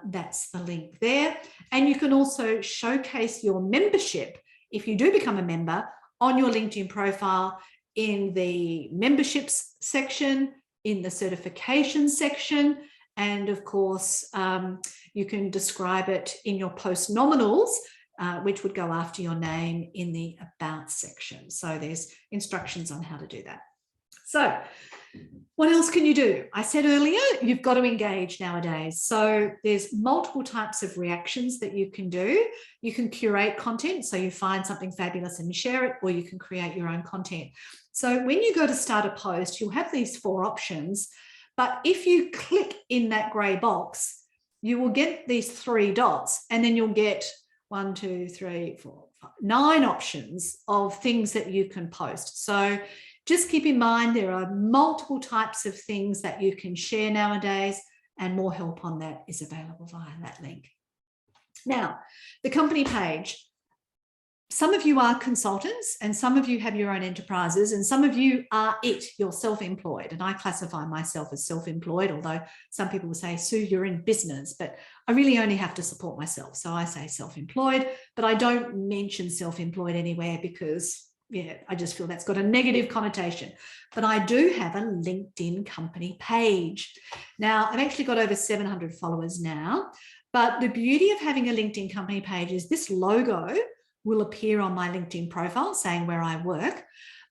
that's the link there. And you can also showcase your membership if you do become a member on your LinkedIn profile in the memberships section, in the certification section, and of course, you can describe it in your post nominals, which would go after your name in the about section. So there's instructions on how to do that. So what else can you do? I said earlier, you've got to engage nowadays. So there's multiple types of reactions that you can do. You can curate content. So you find something fabulous and share it, or you can create your own content. So when you go to start a post, you'll have these 4 options. But if you click in that gray box, you will get these 3 dots, and then you'll get 1, 2, 3, 4, 5, 9 options of things that you can post. So just keep in mind, there are multiple types of things that you can share nowadays, and more help on that is available via that link. Now, the company page. Some of you are consultants, and some of you have your own enterprises, and some of you are you're self-employed. And I classify myself as self-employed, although some people will say, Sue, you're in business, but I really only have to support myself. So I say self-employed, but I don't mention self-employed anywhere because I just feel that's got a negative connotation. But I do have a LinkedIn company page. Now, I've actually got over 700 followers now, but the beauty of having a LinkedIn company page is this logo will appear on my LinkedIn profile saying where I work,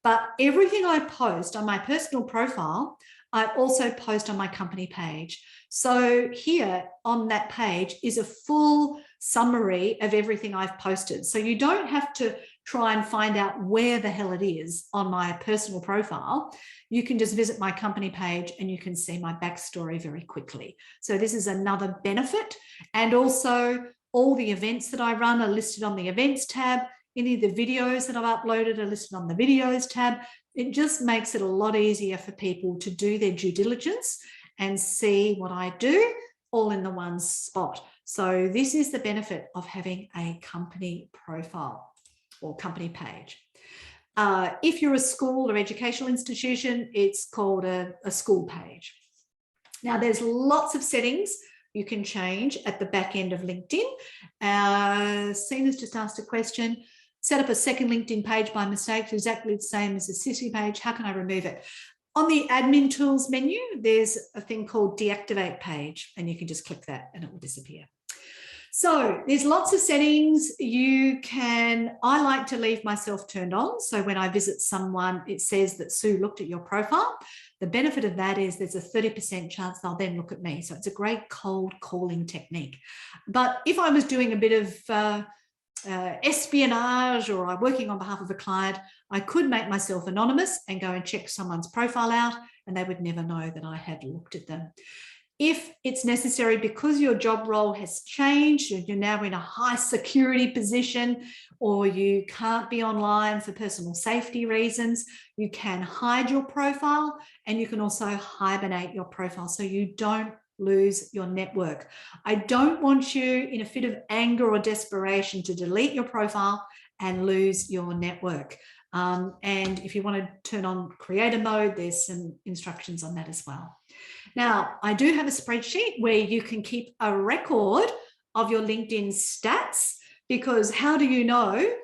but everything I post on my personal profile, I also post on my company page. So here on that page is a full summary of everything I've posted. So you don't have to try and find out where the hell it is on my personal profile. You can just visit my company page and you can see my backstory very quickly. So this is another benefit. And also all the events that I run are listed on the events tab. Any of the videos that I've uploaded are listed on the videos tab. It just makes it a lot easier for people to do their due diligence and see what I do all in the one spot. So this is the benefit of having a company profile or company page. If you're a school or educational institution, it's called a school page. Now, there's lots of settings you can change at the back end of LinkedIn. Sina's just asked a question. Set up a second LinkedIn page by mistake, exactly the same as the city page. How can I remove it? On the admin tools menu, there's a thing called deactivate page, and you can just click that and it will disappear. So there's lots of settings you can, I like to leave myself turned on. So when I visit someone, it says that Sue looked at your profile. The benefit of that is there's a 30% chance they'll then look at me. So it's a great cold calling technique. But if I was doing a bit of espionage or I'm working on behalf of a client, I could make myself anonymous and go and check someone's profile out, and they would never know that I had looked at them. If it's necessary because your job role has changed, you're now in a high security position, or you can't be online for personal safety reasons, you can hide your profile, and you can also hibernate your profile so you don't lose your network. I don't want you in a fit of anger or desperation to delete your profile and lose your network. And if you want to turn on creator mode, there's some instructions on that as well. Now, I do have a spreadsheet where you can keep a record of your LinkedIn stats, because how do you know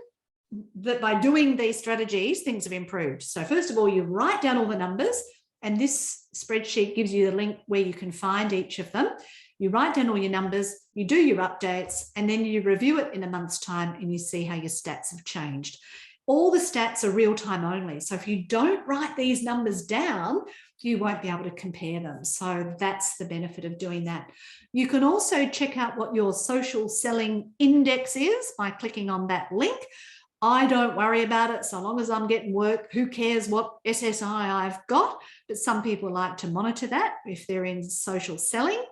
that by doing these strategies, things have improved? So first of all, you write down all the numbers, and this spreadsheet gives you the link where you can find each of them. You write down all your numbers, you do your updates, and then you review it in a month's time and you see how your stats have changed. All the stats are real time only. So if you don't write these numbers down, you won't be able to compare them. So that's the benefit of doing that. You can also check out what your social selling index is by clicking on that link. I don't worry about it so long as I'm getting work. Who cares what SSI I've got? But some people like to monitor that if they're in social selling.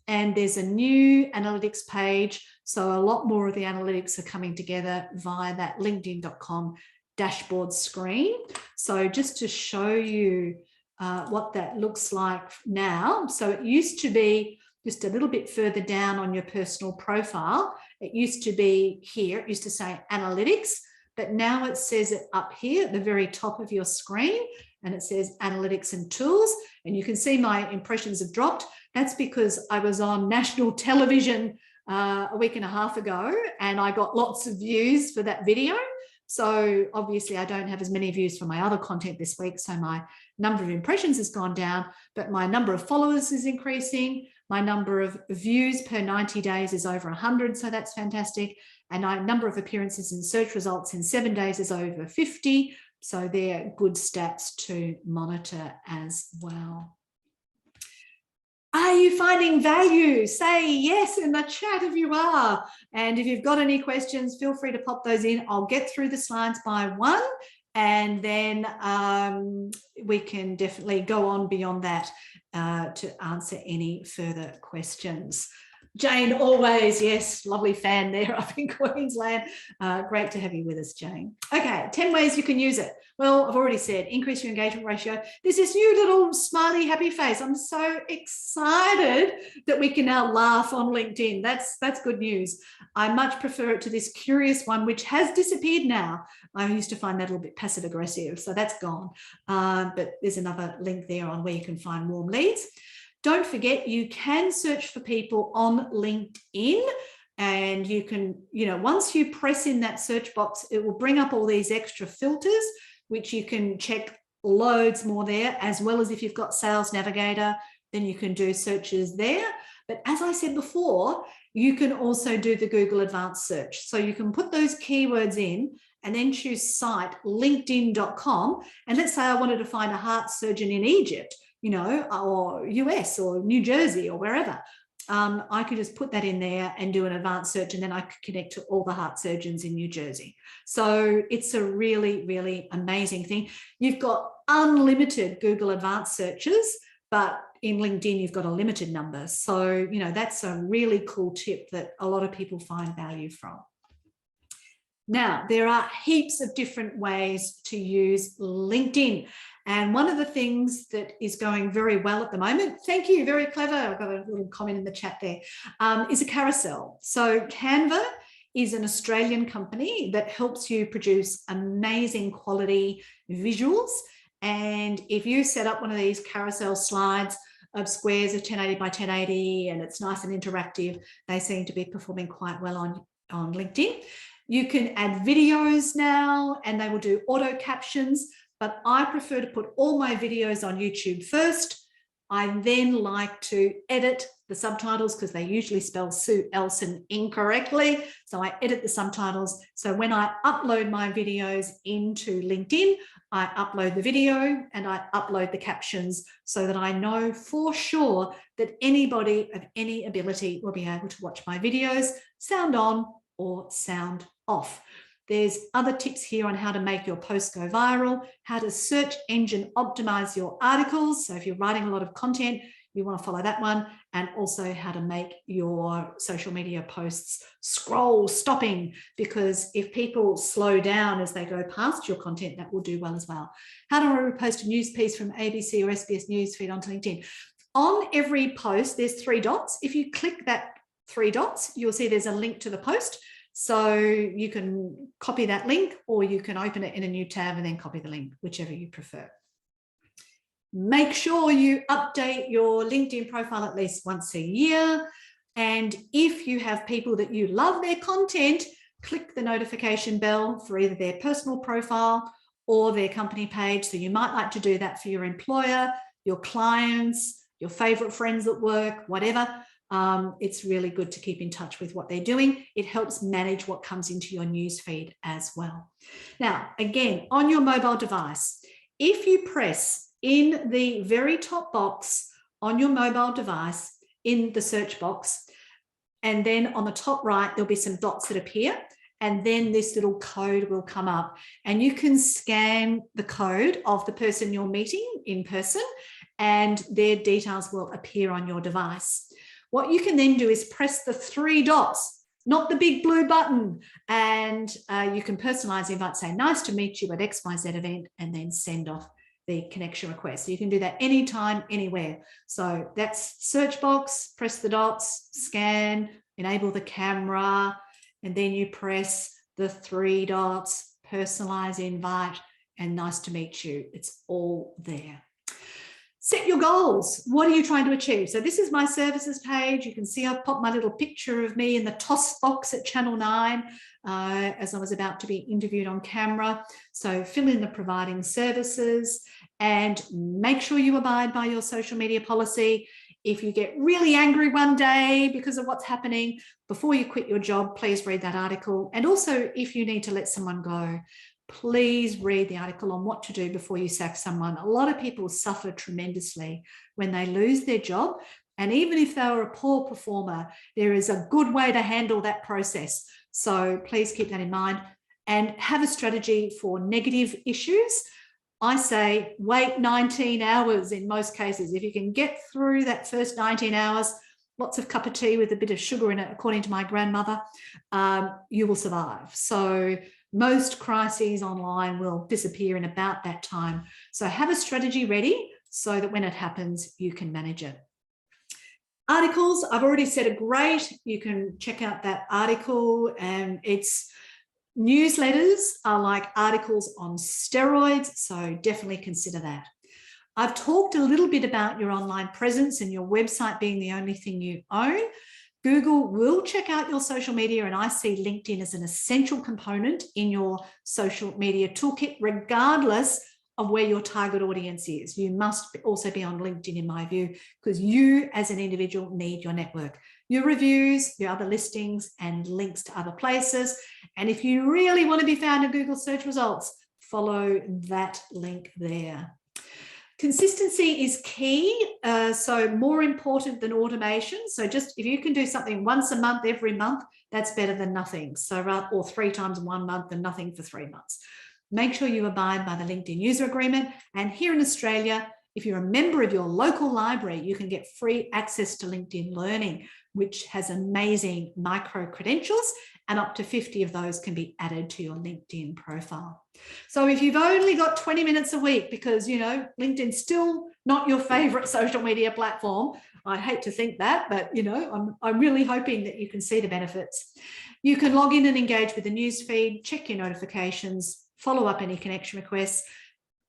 And there's a new analytics page. So a lot more of the analytics are coming together via that linkedin.com dashboard screen. So just to show you what that looks like now. So it used to be just a little bit further down on your personal profile. It used to be here, it used to say analytics, but now it says it up here at the very top of your screen, and it says analytics and tools. And you can see my impressions have dropped. That's because I was on national television a week and a half ago, and I got lots of views for that video. So obviously I don't have as many views for my other content this week, so my number of impressions has gone down, but my number of followers is increasing. My number of views per 90 days is over 100, so that's fantastic. And my number of appearances in search results in 7 days is over 50. So they're good stats to monitor as well. Are you finding value? Say yes in the chat if you are. And if you've got any questions, feel free to pop those in. I'll get through the slides by one, and then we can definitely go on beyond that to answer any further questions. Jane, always, yes, lovely fan there up in Queensland. Great to have you with us, Jane. Okay, 10 ways you can use it. Well, I've already said, increase your engagement ratio. There's this new little smiley, happy face. I'm so excited that we can now laugh on LinkedIn. That's good news. I much prefer it to this curious one, which has disappeared now. I used to find that a little bit passive aggressive, so that's gone. But there's another link there on where you can find warm leads. Don't forget, you can search for people on LinkedIn, and you can, once you press in that search box, it will bring up all these extra filters, which you can check loads more there, as well as if you've got Sales Navigator, then you can do searches there. But as I said before, you can also do the Google Advanced Search. So you can put those keywords in and then choose site linkedin.com. And let's say I wanted to find a heart surgeon in Egypt, or US or New Jersey or wherever. I could just put that in there and do an advanced search, and then I could connect to all the heart surgeons in New Jersey. So it's a really, really amazing thing. You've got unlimited Google Advanced searches, but in LinkedIn, you've got a limited number. So, that's a really cool tip that a lot of people find value from. Now, there are heaps of different ways to use LinkedIn. And one of the things that is going very well at the moment, thank you, very clever, I've got a little comment in the chat there, is a carousel. So Canva is an Australian company that helps you produce amazing quality visuals. And if you set up one of these carousel slides of squares of 1080 by 1080, and it's nice and interactive, they seem to be performing quite well on LinkedIn. You can add videos now, and they will do auto captions, but I prefer to put all my videos on YouTube first. I then like to edit the subtitles because they usually spell Sue Ellson incorrectly. So I edit the subtitles. So when I upload my videos into LinkedIn, I upload the video and I upload the captions so that I know for sure that anybody of any ability will be able to watch my videos, sound on or sound off. There's other tips here on how to make your posts go viral, how to search engine optimize your articles. So if you're writing a lot of content, you want to follow that one, and also how to make your social media posts scroll stopping, because if people slow down as they go past your content, that will do well as well. How do I repost a news piece from ABC or SBS Newsfeed onto LinkedIn? On every post, there's 3 dots. If you click that 3 dots, you'll see there's a link to the post. So you can copy that link, or you can open it in a new tab and then copy the link, whichever you prefer. Make sure you update your LinkedIn profile at least once a year. And if you have people that you love their content, click the notification bell for either their personal profile or their company page. So you might like to do that for your employer, your clients, your favorite friends at work, whatever. It's really good to keep in touch with what they're doing. It helps manage what comes into your newsfeed as well. Now, again, on your mobile device, if you press in the very top box on your mobile device in the search box, and then on the top right, there'll be some dots that appear, and then this little code will come up, and you can scan the code of the person you're meeting in person, and their details will appear on your device. What you can then do is press the 3 dots, not the big blue button, and you can personalize the invite, say, nice to meet you at XYZ event, and then send off the connection request. So you can do that anytime, anywhere. So that's search box, press the dots, scan, enable the camera, and then you press the 3 dots, personalize invite, and nice to meet you. It's all there. Set your goals. What are you trying to achieve? So this is my services page. You can see I've popped my little picture of me in the toss box at Channel 9 as I was about to be interviewed on camera. So fill in the providing services and make sure you abide by your social media policy. If you get really angry one day because of what's happening, before you quit your job, please read that article. And also, if you need to let someone go, please read the article on what to do before you sack someone. A lot of people suffer tremendously when they lose their job. And even if they were a poor performer, there is a good way to handle that process. So please keep that in mind and have a strategy for negative issues. I say wait 19 hours in most cases. If you can get through that first 19 hours, lots of cup of tea with a bit of sugar in it, according to my grandmother, you will survive. So most crises online will disappear in about that time. So have a strategy ready so that when it happens, you can manage it. Articles, I've already said are great. You can check out that article, and it's newsletters are like articles on steroids. So definitely consider that. I've talked a little bit about your online presence and your website being the only thing you own. Google will check out your social media, and I see LinkedIn as an essential component in your social media toolkit, regardless of where your target audience is. You must also be on LinkedIn, in my view, because you as an individual need your network, your reviews, your other listings, and links to other places. And if you really want to be found in Google search results, follow that link there. Consistency is key, so more important than automation. So just if you can do something once a month, every month, that's better than nothing. So or 3 times in 1 month and nothing for 3 months. Make sure you abide by the LinkedIn user agreement. And here in Australia, if you're a member of your local library, you can get free access to LinkedIn Learning, which has amazing micro credentials, and up to 50 of those can be added to your LinkedIn profile. So if you've only got 20 minutes a week, because, you know, LinkedIn's still not your favorite social media platform, I hate to think that, but, you know, I'm really hoping that you can see the benefits. You can log in and engage with the newsfeed, check your notifications, follow up any connection requests,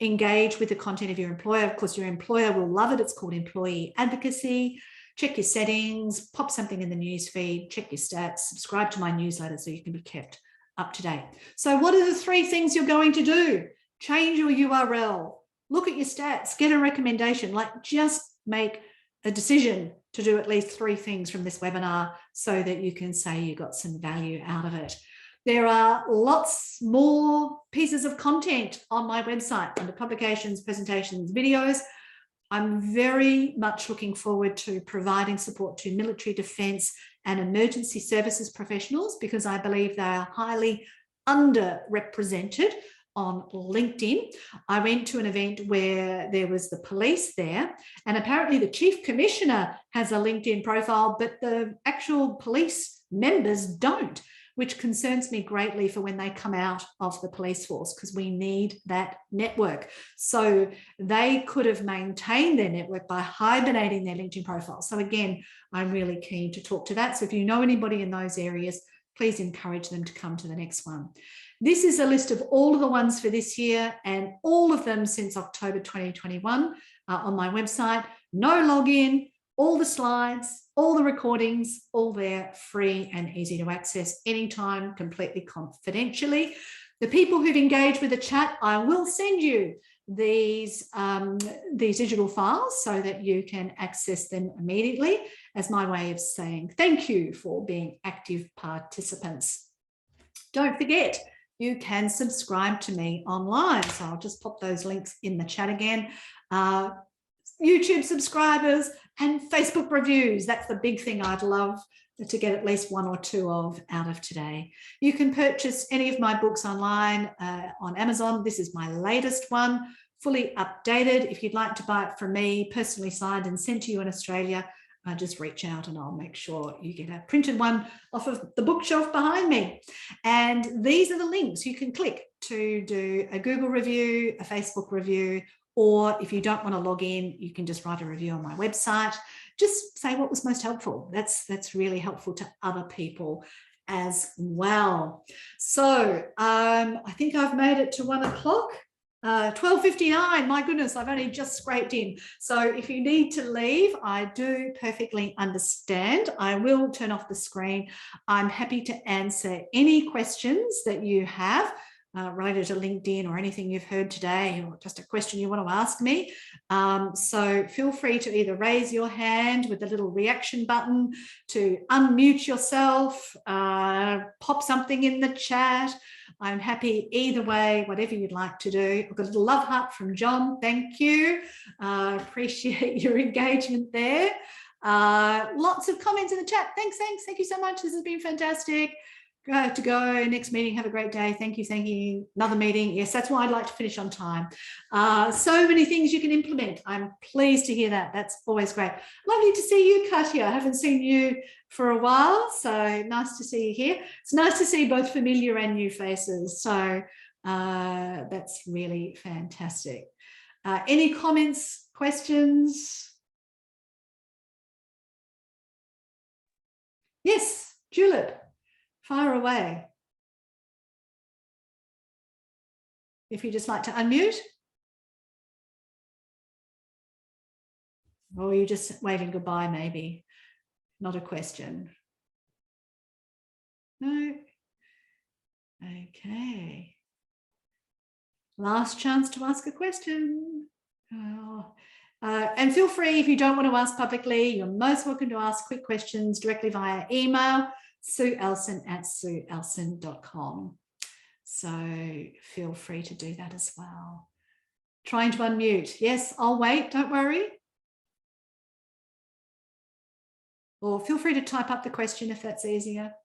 engage with the content of your employer. Of course, your employer will love it. It's called employee advocacy. Check your settings, pop something in the newsfeed, check your stats, subscribe to my newsletter so you can be kept up to date. So what are the 3 things you're going to do? Change your URL, look at your stats, get a recommendation, like just make a decision to do at least 3 things from this webinar so that you can say you got some value out of it. There are lots more pieces of content on my website under publications, presentations, videos. I'm very much looking forward to providing support to military defence and emergency services professionals, because I believe they are highly underrepresented on LinkedIn. I went to an event where there was the police there, and apparently the Chief Commissioner has a LinkedIn profile, but the actual police members don't, which concerns me greatly for when they come out of the police force, because we need that network. So they could have maintained their network by hibernating their LinkedIn profile. So again, I'm really keen to talk to that. So if you know anybody in those areas, please encourage them to come to the next one. This is a list of all of the ones for this year, and all of them since October 2021 on my website. No login, all the slides, all the recordings, all there, free and easy to access anytime, completely confidentially. The people who've engaged with the chat, I will send you these digital files so that you can access them immediately, as my way of saying thank you for being active participants. Don't forget, you can subscribe to me online. So I'll just pop those links in the chat again. YouTube subscribers and Facebook reviews. That's the big thing I'd love to get at least 1 or 2 of out of today. You can purchase any of my books online on Amazon. This is my latest one, fully updated. If you'd like to buy it from me, personally signed and sent to you in Australia, just reach out and I'll make sure you get a printed one off of the bookshelf behind me. And these are the links you can click to do a Google review, a Facebook review, Or if you don't want to log in, you can just write a review on my website. Just say what was most helpful. That's really helpful to other people as well. So I think I've made it to 1 o'clock. 12:59, my goodness, I've only just scraped in. So if you need to leave, I do perfectly understand. I will turn off the screen. I'm happy to answer any questions that you have related to LinkedIn or anything you've heard today, or just a question you want to ask me. So feel free to either raise your hand with the little reaction button, to unmute yourself, pop something in the chat. I'm happy either way, whatever you'd like to do. I've got a little love heart from John. Thank you. Appreciate your engagement there. Lots of comments in the chat. Thanks. Thank you so much. This has been fantastic. To go. Next meeting. Have a great day. Thank you. Another meeting. Yes, that's why I'd like to finish on time. So many things you can implement. I'm pleased to hear that. That's always great. Lovely to see you, Katya. I haven't seen you for a while, so nice to see you here. It's nice to see both familiar and new faces. So that's really fantastic. Any comments, questions? Yes, Julep. Fire away. If you just like to unmute. Or you're just waving goodbye, maybe. Not a question. No. Okay. Last chance to ask a question. And feel free, if you don't want to ask publicly, you're most welcome to ask quick questions directly via email, sueelson@sueelson.com. So feel free to do that as well. Trying to unmute. Yes, I'll wait, don't worry. Or feel free to type up the question if that's easier.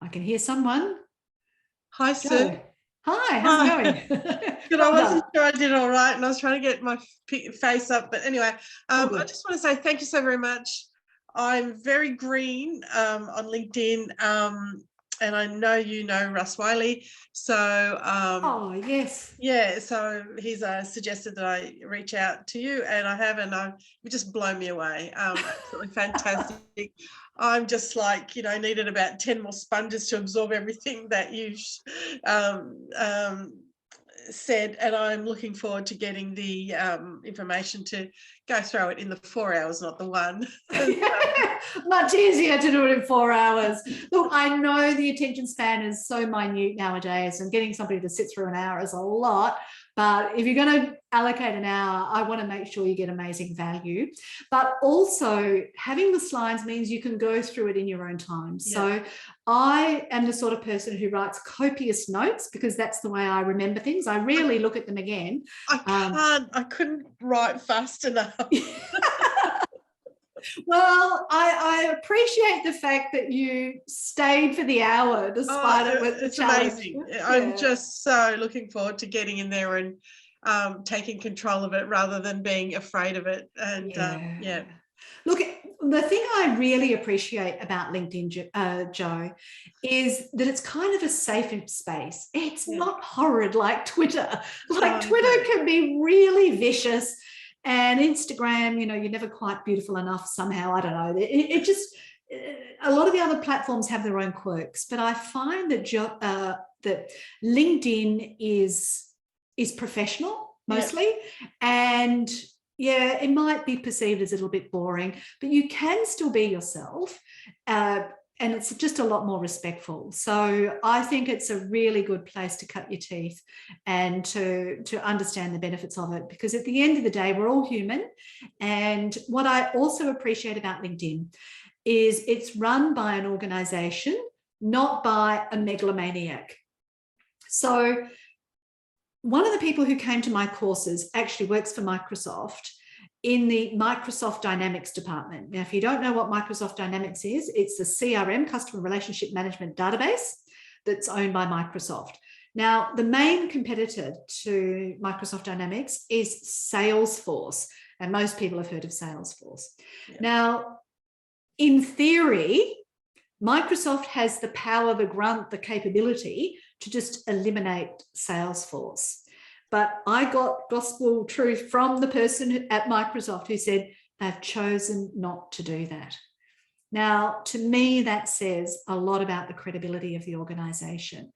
I can hear someone. Hi, Sue. Hi, how's it going? Good. I wasn't sure I did all right, and I was trying to get my face up. But anyway, I just want to say thank you so very much. I'm very green on LinkedIn, and I know you know Russ Wiley. So, oh yes, yeah. So he's suggested that I reach out to you, and I have, and you just blow me away. Absolutely fantastic. I'm just like, needed about 10 more sponges to absorb everything that you've said, and I'm looking forward to getting the information to go through it in the 4 hours, not the 1. Much easier to do it in 4 hours. Look, I know the attention span is so minute nowadays, and getting somebody to sit through an hour is a lot. But if you're going to allocate an hour, I want to make sure you get amazing value. But also having the slides means you can go through it in your own time. Yeah. So I am the sort of person who writes copious notes because that's the way I remember things. I rarely look at them again. I couldn't write fast enough. Well, I appreciate the fact that you stayed for the hour despite it with the challenge. Amazing. Yeah. I'm just so looking forward to getting in there and taking control of it rather than being afraid of it. And yeah. Look, the thing I really appreciate about LinkedIn, Jo, is that it's kind of a safe space. It's not horrid like Twitter. Twitter can be really vicious. And Instagram, you're never quite beautiful enough somehow. I don't know. It just, a lot of the other platforms have their own quirks, but I find that that LinkedIn is professional mostly, and it might be perceived as a little bit boring, but you can still be yourself. And it's just a lot more respectful. So I think it's a really good place to cut your teeth and to understand the benefits of it, because at the end of the day, we're all human. And what I also appreciate about LinkedIn is it's run by an organization, not by a megalomaniac. So one of the people who came to my courses actually works for Microsoft in the Microsoft Dynamics department. Now, if you don't know what Microsoft Dynamics is, it's a CRM, customer relationship management database, that's owned by Microsoft. Now, the main competitor to Microsoft Dynamics is Salesforce. And most people have heard of Salesforce. Yeah. Now, in theory, Microsoft has the power, the grunt, the capability to just eliminate Salesforce. But I got gospel truth from the person at Microsoft who said they've chosen not to do that. Now, to me, that says a lot about the credibility of the organization.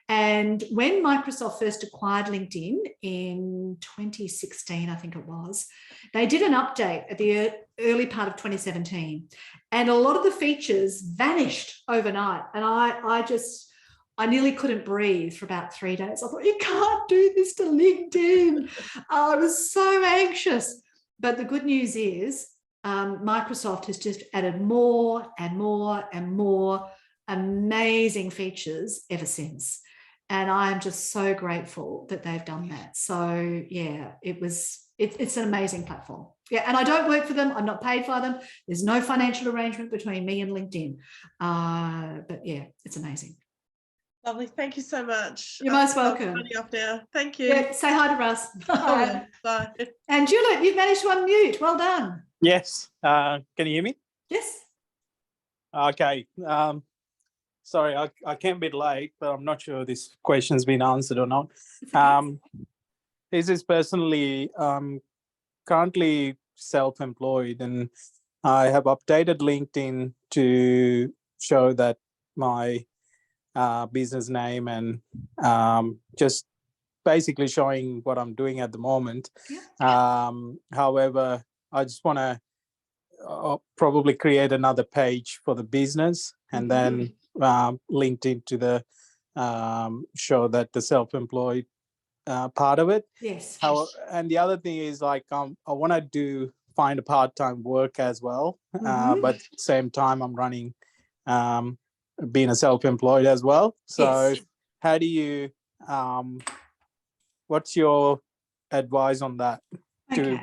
And when Microsoft first acquired LinkedIn in 2016, I think it was, they did an update at the early part of 2017. And a lot of the features vanished overnight. And I nearly couldn't breathe for about 3 days. I thought, you can't do this to LinkedIn. I was so anxious. But the good news is, Microsoft has just added more and more and more amazing features ever since. And I'm just so grateful that they've done that. So yeah, it's an amazing platform. Yeah, and I don't work for them. I'm not paid for them. There's no financial arrangement between me and LinkedIn. But yeah, it's amazing. Lovely. Thank you so much. You're most welcome. Off now. Thank you. Yeah, say hi to Russ. Bye. Bye. And Juliet, you've managed to unmute. Well done. Yes. Can you hear me? Yes. Okay. Sorry, I came a bit late, but I'm not sure this question's been answered or not. This is personally currently self-employed, and I have updated LinkedIn to show that my business name and just basically showing what I'm doing at the moment. Yeah. However, I just want to probably create another page for the business and then linked into the show that the self-employed part of it. Yes. And the other thing is like I want to find a part-time work as well, but at the same time I'm running being a self-employed as well. So Yes. how do you what's your advice on that? Okay.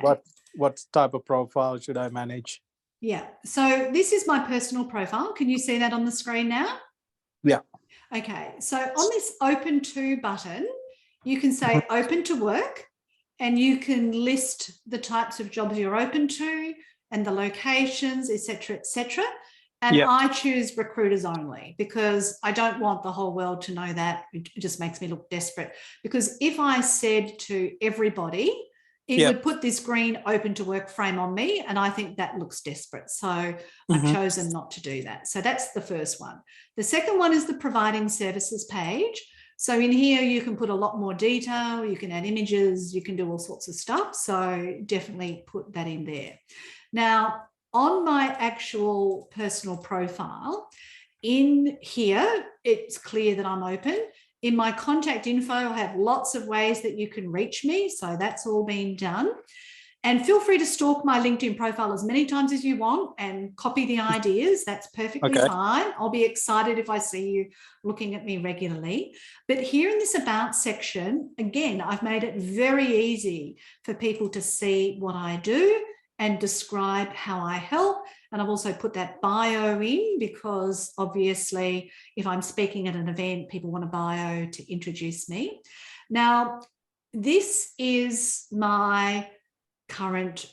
What type of profile should I manage? Yeah. So this is my personal profile. Can you see that on the screen now? Yeah. Okay. So on this open to button, you can say open to work, and you can list the types of jobs you're open to and the locations, etc., etc. And I choose recruiters only because I don't want the whole world to know that. It just makes me look desperate. Because if I said to everybody, it would put this green open to work frame on me, and I think that looks desperate. So I've chosen not to do that. So that's the first one. The second one is the providing services page. So in here, you can put a lot more detail, you can add images, you can do all sorts of stuff. So definitely put that in there. Now, on my actual personal profile, in here, it's clear that I'm open. In my contact info, I have lots of ways that you can reach me. So that's all been done. And feel free to stalk my LinkedIn profile as many times as you want and copy the ideas. That's perfectly fine. I'll be excited if I see you looking at me regularly. But here in this About section, again, I've made it very easy for people to see what I do and describe how I help. And I've also put that bio in because obviously if I'm speaking at an event, people want a bio to introduce me. Now, this is my current,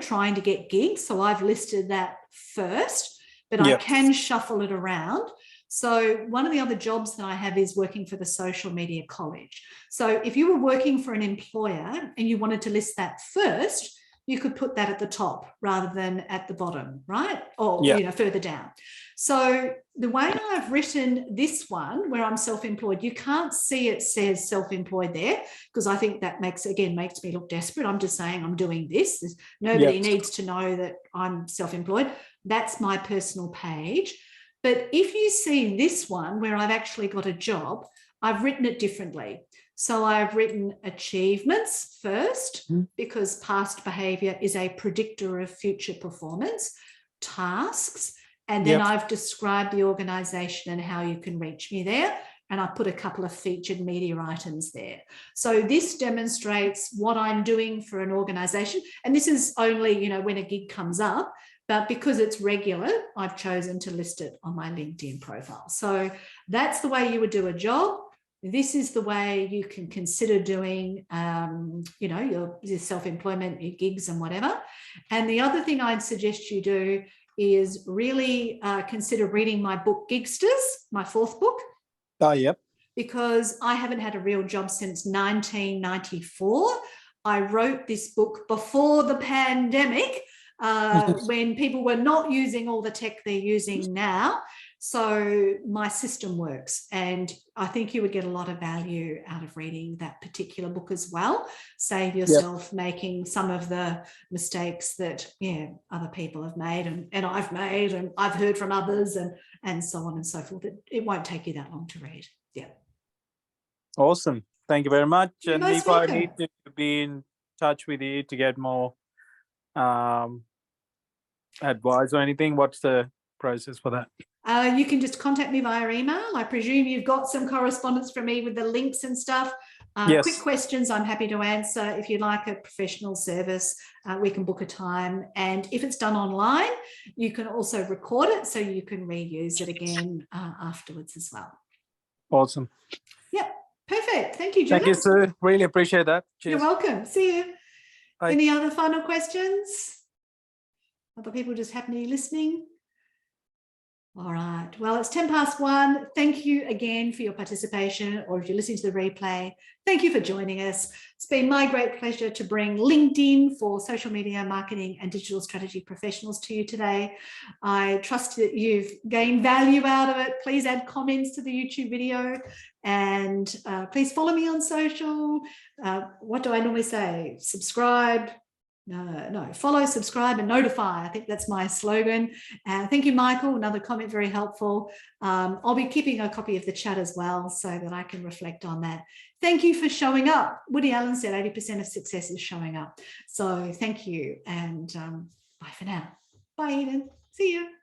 trying to get gigs. So I've listed that first, but I can shuffle it around. So one of the other jobs that I have is working for the Social Media College. So if you were working for an employer and you wanted to list that first, you could put that at the top rather than at the bottom, right? Or, further down. So the way I've written this one, where I'm self-employed, you can't see it says self-employed there because I think that makes me look desperate. I'm just saying I'm doing this. Nobody needs to know that I'm self-employed. That's my personal page. But if you see this one where I've actually got a job, I've written it differently. So I've written achievements first because past behaviour is a predictor of future performance, tasks, and then I've described the organisation and how you can reach me there. And I put a couple of featured media items there. So this demonstrates what I'm doing for an organisation. And this is only, when a gig comes up, but because it's regular, I've chosen to list it on my LinkedIn profile. So that's the way you would do a job. this is the way you can consider doing, your self-employment, your gigs and whatever. And the other thing I'd suggest you do is really consider reading my book, Gigsters, my 4th book. Oh, yep. Because I haven't had a real job since 1994. I wrote this book before the pandemic, when people were not using all the tech they're using now. So my system works, and I think you would get a lot of value out of reading that particular book as well. Save yourself making some of the mistakes that other people have made and I've made and I've heard from others and so on and so forth. It won't take you that long to read. Yeah. Awesome. Thank you very much. You're And most if welcome. I need to be in touch with you to get more advice or anything, what's the process for that? You can just contact me via email. I presume you've got some correspondence from me with the links and stuff. Yes. Quick questions I'm happy to answer. If you'd like a professional service, we can book a time. And if it's done online, you can also record it so you can reuse it again afterwards as well. Awesome. Yep. Perfect. Thank you, Julia. Thank you, sir. Really appreciate that. Cheers. You're welcome. See you. Bye. Any other final questions? Other people just happily listening? All right. Well, it's 1:10. Thank you again for your participation, or if you're listening to the replay, thank you for joining us. It's been my great pleasure to bring LinkedIn for social media marketing and digital strategy professionals to you today. I trust that you've gained value out of it. Please add comments to the YouTube video, and please follow me on social. What do I normally say? Subscribe. No, follow, subscribe and notify. I think that's my slogan. Thank you, Michael. Another comment, very helpful. I'll be keeping a copy of the chat as well so that I can reflect on that. Thank you for showing up. Woody Allen said 80% of success is showing up. So thank you, and bye for now. Bye, Eden. See you.